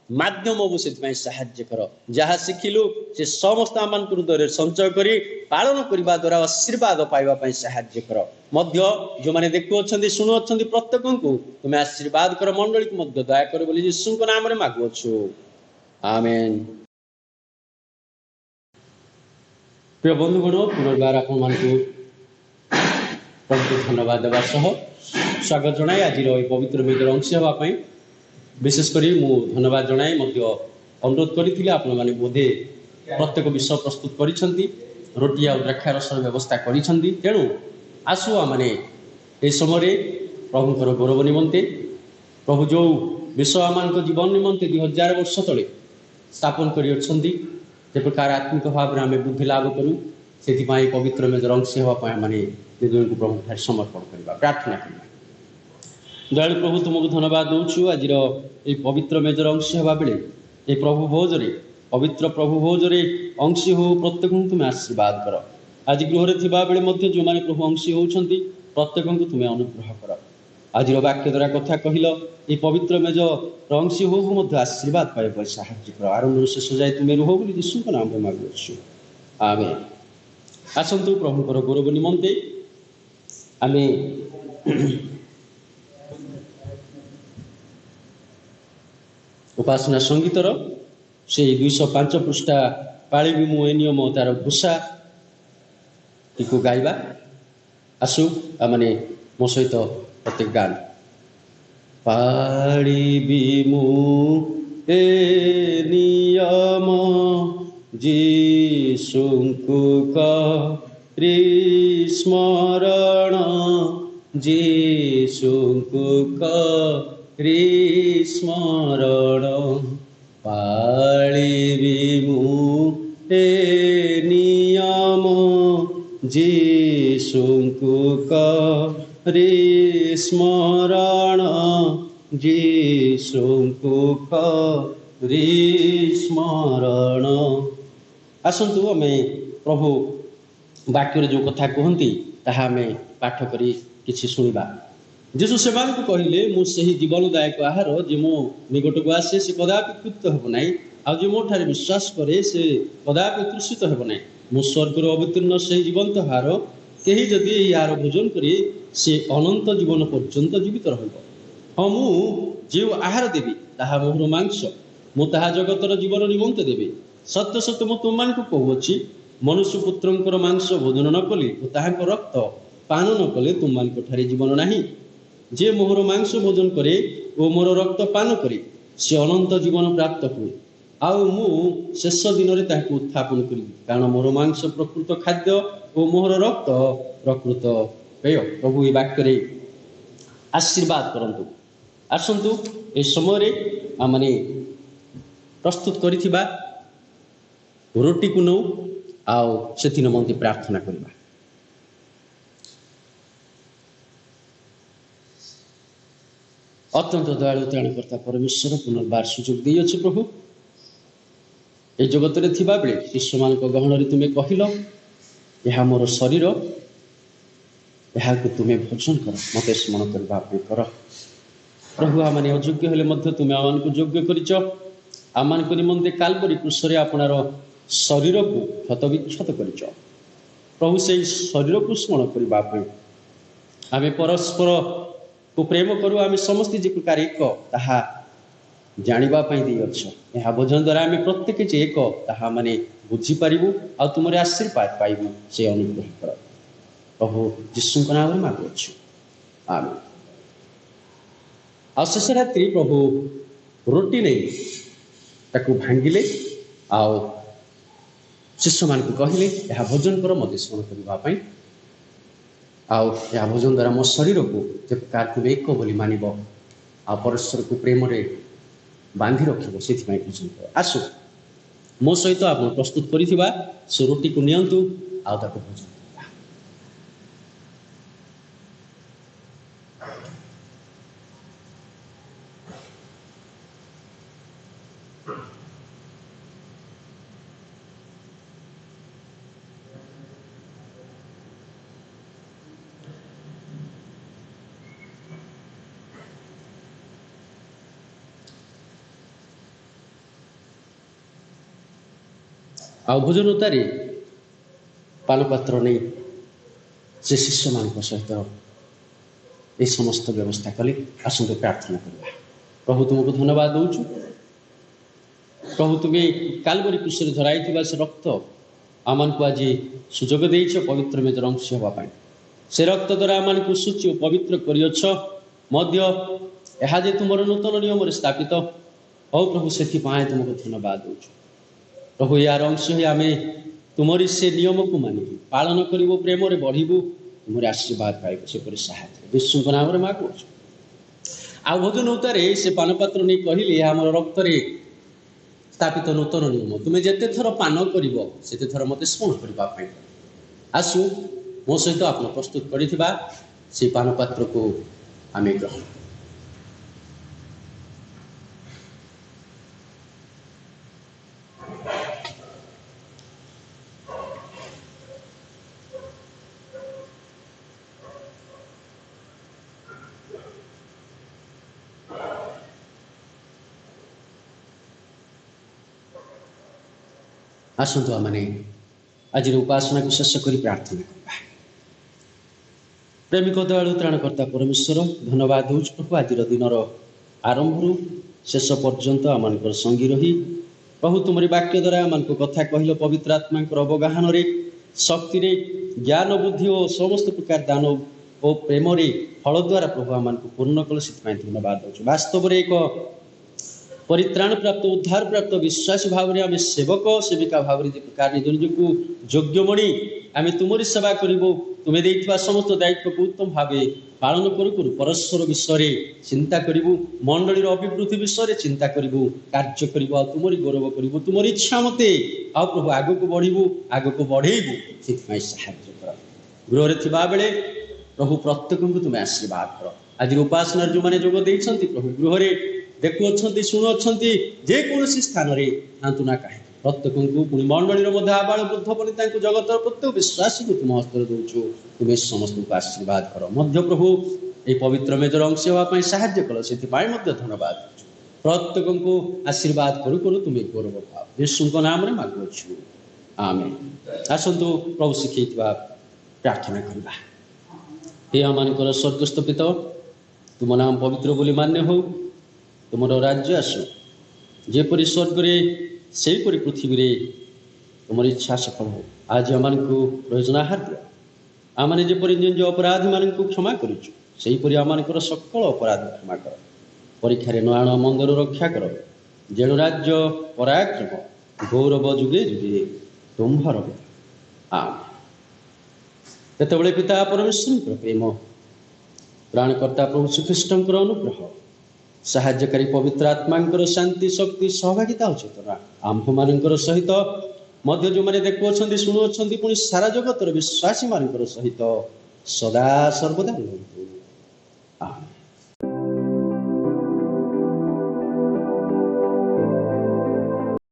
माध्यम से साहाय्य कर जहाँ शिखिलु से समस्त आम हृदय संचय कर पालन करने द्वारा आशीर्वाद पाइबा साहाय्य कर मध्य जो मैंने देखुअछंती शुणुअछंती प्रत्येक को तुम्हें आशीर्वाद कर मंडली को मध्य दया कर बोली यीशु को नाम रे मागुअछु आमेन। प्रिय बंधुगण पुनर्बार आपण प्रभु धन्यवाद देवा सह स्वागत जनाए आज पवित्र मेजर अंश होगापी विशेषकर मु धन्यवाद जनाए अनुरोध करी आपण मैंने बोधे प्रत्येक विषय प्रस्तुत करिसेंती रोटी आ द्राक्षारस व्यवस्था करिसेंती तेणु आसु आमने ए समय प्रभुंकर गौरव निमंते प्रभु जो विषय आम जीवन निमंते 2000 वर्ष तले स्थापन कर प्रकार आत्मिक भाव में आम बुद्धि लाभ करूँ से पवित्र मेजर अंश होगापी मैंने को प्रभु समर्पण करवा प्रार्थना करवा। दयालु प्रभु तुमको धन्यवाद दूँ आज पवित्र मेजर अंश होगा बेले ये प्रभु भोजरे पवित्र प्रभु भोजरे अंशी हो प्रत्येक तुम्हें आशीर्वाद कर आज गृह थिबा बेले जो मैंने प्रभु अंशी होती प्रत्येक को तुम्हें अनुग्रह कर आज वाक्य द्वारा कथा कहल ये पवित्र मेजर अंशी हो आशीर्वाद पाइबा साहाय्य कर आरंभ शेष जाए तुम्हें रुह बोली यीशु को नाम मागुअछु आमेन। आसतु प्रभुकर गौरव निमंते आमे उपासना संगीतर से 205 पृष्ठा पाली भी मु नियम तार घोषा टी गाइबा आसु आमने मो सहित प्रत्येक गान पाली भी मु ए नियम जीशुंकु करि स्मरण जीशुंकु करि स्मरण पाळिबि मु ए नियम जीशुंकु करि स्मरण जीशुंकु करि स्मरण। आसतु आम प्रभु वाक्य जो कथा कहती ताहा आम पाठ करी किछि सुनिबा। जीशु सेमान को कहले मुझे जीवनदायक आहार जे मो निकट को आसे से कदापि तृप्त हेब ना आ जे मो ठारे विश्वास करे से कदापि तृषित हेब ना मो स्वर्गर अवतीर्ण से जीवंत आहार कहीं जदि यार भोजन करे से अनंत जीवन पर्यंत जीवित रहिब। हाँ मु जो आहार देवी ताहा मोहर मांस मु ताहा जगतर जीवन निमंते देवी सत्य सत्य मु तुम मान को कहूँगी मनुष्य पुत्रंकर मांस भोजन न कले ताहांकर रक्त पान न कले तुम मान ठारे जीवन नाही जे मोहर मांस भोजन करे और मोर रक्त पान करे से अनंत जीवन प्राप्त हुए आउ मु शेष दिन में ताकू उत्थापन करी कारण मोर मांस प्रकृत खाद्य और मोहर रक्त प्रकृत पेय। प्रभु ये वाक्य आशीर्वाद करंतु। आसतु ए समय आमने प्रस्तुत करिथिबा रोटी को नौ आउ से निमंते प्रार्थना करबा। अत्यंत दयालु त्राणकर्ता परमेश्वर पुनर्बार सुजोग दी अच्छे प्रभु ये जगत रे थिबा बेले शिष्य मान गहन तुम्हें कहल यह मोर शरीर यह तुम्हें भोजन कर मत स्मरण करने कर। प्रभु आम अयोग्य हेले तुम्हें आम को योग्य कर आम निमंते कालवरी क्रूसरे आपणार शरीर को क्षत विक्षत कर प्रभु से शरीर को स्मरण करने आम परस्पर को प्रेम करू आम समस्त जे प्रकार एक ताहा जानापी दी अच्छ यह भोजन द्वारा आम प्रत्येक जे एक ताहा माने बुझीपारू आ तुम आशीर्वाद पाइबू से अनुग्रह कर। प्रभु यीशु नाम में मागुअछु आमेन। आ शेष रात्रि प्रभु रोटी नहीं ताकू भांगिले आओ शिष्य मान को कहले यह भोजन कर मत स्मरण करने आउ यह भोजन द्वारा मो शरीर को जे प्रकार तुम एक बोली मानब आ परस्पर को प्रेम रे बांधि रखिब से भोजन कर। आसु मो सहित आप प्रस्तुत करिथिबा से रोटी को नियंतु आ ताको भोजन करबा। ଆଉ ଭୋଜନତାରେ ପାନପାତ୍ର ନେଇ ସେ ଶିଷ୍ୟମାନଙ୍କ ସହିତ এই সমস্ত ব্যবস্থা কলে আসন্তু প্রার্থনা করা। প্রভু তোমাকে ধন্যবাদ দেউছু। প্রভু তুমি কালবরি ক্রুশে ধরাইଥିବା সে রক্ত আমানকু আজি সুযোগ ଦେଇଛ পবিত্র মেজর অংশ হওয়া পাই। সে রক্ত দ্বারা আমানকু শুচি ও পবিত্র করিଅଛ ମଧ୍ୟ ଏହା ଯେ ତୁମର ନୂତନ ନିୟମରେ ସ୍ଥାପିତ ହଉ ପ୍ରଭୁ ସେଥିପାଇଁ ତୁମକୁ ଧନ୍ୟବାଦ ଦେଉଛୁ। ପ୍ରଭୁ ଏହାର ଅଂଶ ହୋଇ ଆମେ ତୁମରି ସେ ନିୟମକୁ ମାନିବୁ, ପାଳନ କରିବୁ, ପ୍ରେମରେ ବଢ଼ିବୁ, ତୁମର ଆଶୀର୍ବାଦ ପାଇବୁ ସେପରି ସାହାଯ୍ୟ ବିଶ୍ୱଙ୍କ ନାମରେ ମାଗୁଛୁ। ଆଉ ଭୋଜନ ଉତ୍ତାରେ ସେ ପାନପାତ୍ର ନେଇ କହିଲେ ଏହା ଆମର ରକ୍ତରେ ସ୍ଥାପିତ ନୂତନ ନିୟମ, ତୁମେ ଯେତେ ଥର ପାନ କରିବ ସେତେ ଥର ମୋତେ ସ୍ମରଣ କରିବା ପାଇଁ। ଆସୁ ମୋ ସହିତ ଆପଣ ପ୍ରସ୍ତୁତ କରିଥିବା ସେ ପାନପାତ୍ରକୁ ଆମେ ଗ୍ରହଣ। ଆସନ୍ତୁ ଆମେ ଆଜିର ଉପାସନାକୁ ଶେଷ କରି ପ୍ରାର୍ଥନା କରିବା। ପ୍ରେମିକ ଦୟାଳୁ ତ୍ରାଣକର୍ତ୍ତା ପରମେଶ୍ୱର, ଧନ୍ୟବାଦ ଦେଉଛୁ ପ୍ରଭୁ ଆଜିର ଦିନର ଆରମ୍ଭରୁ ଶେଷ ପର୍ଯ୍ୟନ୍ତ ଆମମାନଙ୍କର ସଙ୍ଗୀ ରହି ପ୍ରଭୁ ତୁମରି ବାକ୍ୟ ଦ୍ୱାରା ଆମମାନଙ୍କୁ କଥା କହିଲ, ପବିତ୍ର ଆତ୍ମାଙ୍କର ଅବଗାହନରେ ଶକ୍ତିରେ ଜ୍ଞାନ ବୁଦ୍ଧି ଓ ସମସ୍ତ ପ୍ରକାର ଦାନ ଓ ପ୍ରେମରେ ଫଳ ଦ୍ୱାରା ପ୍ରଭୁ ଆମମାନଙ୍କୁ ପୂର୍ଣ୍ଣ କଲ, ସେଥିପାଇଁ ଧନ୍ୟବାଦ ଦେଉଛୁ। ବାସ୍ତବରେ ଏକ ପରିତ୍ରାଣ ପ୍ରାପ୍ତ ଉଦ୍ଧାର ପ୍ରାପ୍ତ ବିଶ୍ୱାସୀ ଭାବରେ ଆମେ ସେବକ ସେବିକା ଭାବରେ ଯେ ପ୍ରକାର ନିଜ ନିଜକୁ ଯୋଗ୍ୟ ମଣି ଆମେ ତୁମରି ସେବା କରିବୁ, ତୁମେ ଦେଇଥିବା ସମସ୍ତ ଦାୟିତ୍ୱକୁ ଉତ୍ତମ ଭାବେ ପାଳନ କରୁ କରୁ ପରସ୍ପର ବିଷୟରେ ଚିନ୍ତା କରିବୁ, ମଣ୍ଡଳୀର ଅଭିବୃଦ୍ଧି ବିଷୟରେ ଚିନ୍ତା କରିବୁ, କାର୍ଯ୍ୟ କରିବୁ, ଆଉ ତୁମରି ଗୌରବ କରିବୁ, ତୁମରି ଇଚ୍ଛା ମତେ ଆଉ ପ୍ରଭୁ ଆଗକୁ ବଢ଼ିବୁ, ଆଗକୁ ବଢ଼େଇବୁ, ସେଥିପାଇଁ ସାହାଯ୍ୟ କର। ଗୃହରେ ଥିବାବେଳେ ପ୍ରଭୁ ପ୍ରତ୍ୟେକଙ୍କୁ ତୁମେ ଆଶୀର୍ବାଦ କର। ଆଜି ଉପାସନାରେ ଯେଉଁମାନେ ଯୋଗ ଦେଇଛନ୍ତି ପ୍ରଭୁ ଗୃହରେ ଦେଖୁଅଛନ୍ତି, ଶୁଣୁଅଛନ୍ତି, ଯେକୌଣସି ସ୍ଥାନରେ ଥାନ୍ତୁ ନା କାହିଁକି ପ୍ରତ୍ୟେକଙ୍କୁ ପୁଣି ମଣ୍ଡଳୀର ମଧ୍ୟ ଆବାଳ ବୃଦ୍ଧ ବୋଲି ତାଙ୍କୁ ଜଗତର ପ୍ରତ୍ୟେକ ବିଶ୍ୱାସୀକୁ ତୁମ ହସ୍ତରେ ଦେଉଛୁ, ତୁମେ ସମସ୍ତଙ୍କୁ ଆଶୀର୍ବାଦ କର। ମଧ୍ୟ ପ୍ରଭୁ ଏହି ପବିତ୍ର ମେଜର ଅଂଶ ହେବା ପାଇଁ ସାହାଯ୍ୟ କର, ସେଥିପାଇଁ ମଧ୍ୟ ଧନ୍ୟବାଦ ଦେଉଛୁ। ପ୍ରତ୍ୟେକଙ୍କୁ ଆଶୀର୍ବାଦ କରୁ କରୁ ତୁମେ ଗୌରବ ପାଅ, ଯୀଶୁଙ୍କ ନାମରେ ମାଗୁଅଛୁ, ଆମେନ୍। ଆସନ୍ତୁ ପ୍ରଭୁ ଶିଖେଇଥିବା ପ୍ରାର୍ଥନା କରିବା। ହେ ଆମମାନଙ୍କର ସ୍ୱର୍ଗସ୍ଥ ପିତା, ତୁମ ନାମ ପବିତ୍ର ବୋଲି ମାନ୍ୟ ହଉ, ତୁମର ରାଜ୍ୟ ଆସୁ, ଯେପରି ସ୍ୱର୍ଗରେ ସେହିପରି ପୃଥିବୀରେ ତୁମର ଇଚ୍ଛା ସଫଳ ହଉ। ଆଜି ଆମମାନଙ୍କୁ ପ୍ରୟୋଜନ ଆହାର ଦିଅ, ଆମେ ଯେପରି ନିଜ ଅପରାଧୀମାନଙ୍କୁ କ୍ଷମା କରୁଛୁ ସେହିପରି ଆମମାନଙ୍କର ସକଳ ଅପରାଧ କ୍ଷମା କର। ପରୀକ୍ଷାରେ ନ ଆଣ, ମନ୍ଦରୁ ରକ୍ଷା କର, ଯେଣୁ ରାଜ୍ୟ ପରାକ୍ରମ ଗୌରବ ଯୁଗେ ଯୁଗେ ତୁମ୍ଭର। ଆମେନ୍। କେତେବେଳେ ପିତା ପରମେଶ୍ୱରଙ୍କର ପ୍ରେମ, ପ୍ରାଣକର୍ତ୍ତା ପ୍ରଭୁ ଶ୍ରୀଖ୍ରୀଷ୍ଟଙ୍କର ଅନୁଗ୍ରହ, ସାହାଯ୍ୟକାରୀ ପବିତ୍ର ଆତ୍ମାଙ୍କର ଶାନ୍ତି, ଶକ୍ତି, ସହଭାଗିତା ଓ ଚେତନା ଆମ୍ଭମାନଙ୍କର ସହିତ ମଧ୍ୟ ଯେଉଁମାନେ ଦେଖୁଅଛନ୍ତି, ଶୁଣୁଅଛନ୍ତି, ପୁଣି ସାରା ଜଗତର ବିଶ୍ୱାସୀମାନଙ୍କର ସହିତ ସଦା ସର୍ବଦା ରୁହନ୍ତୁ। ଆମେନ୍।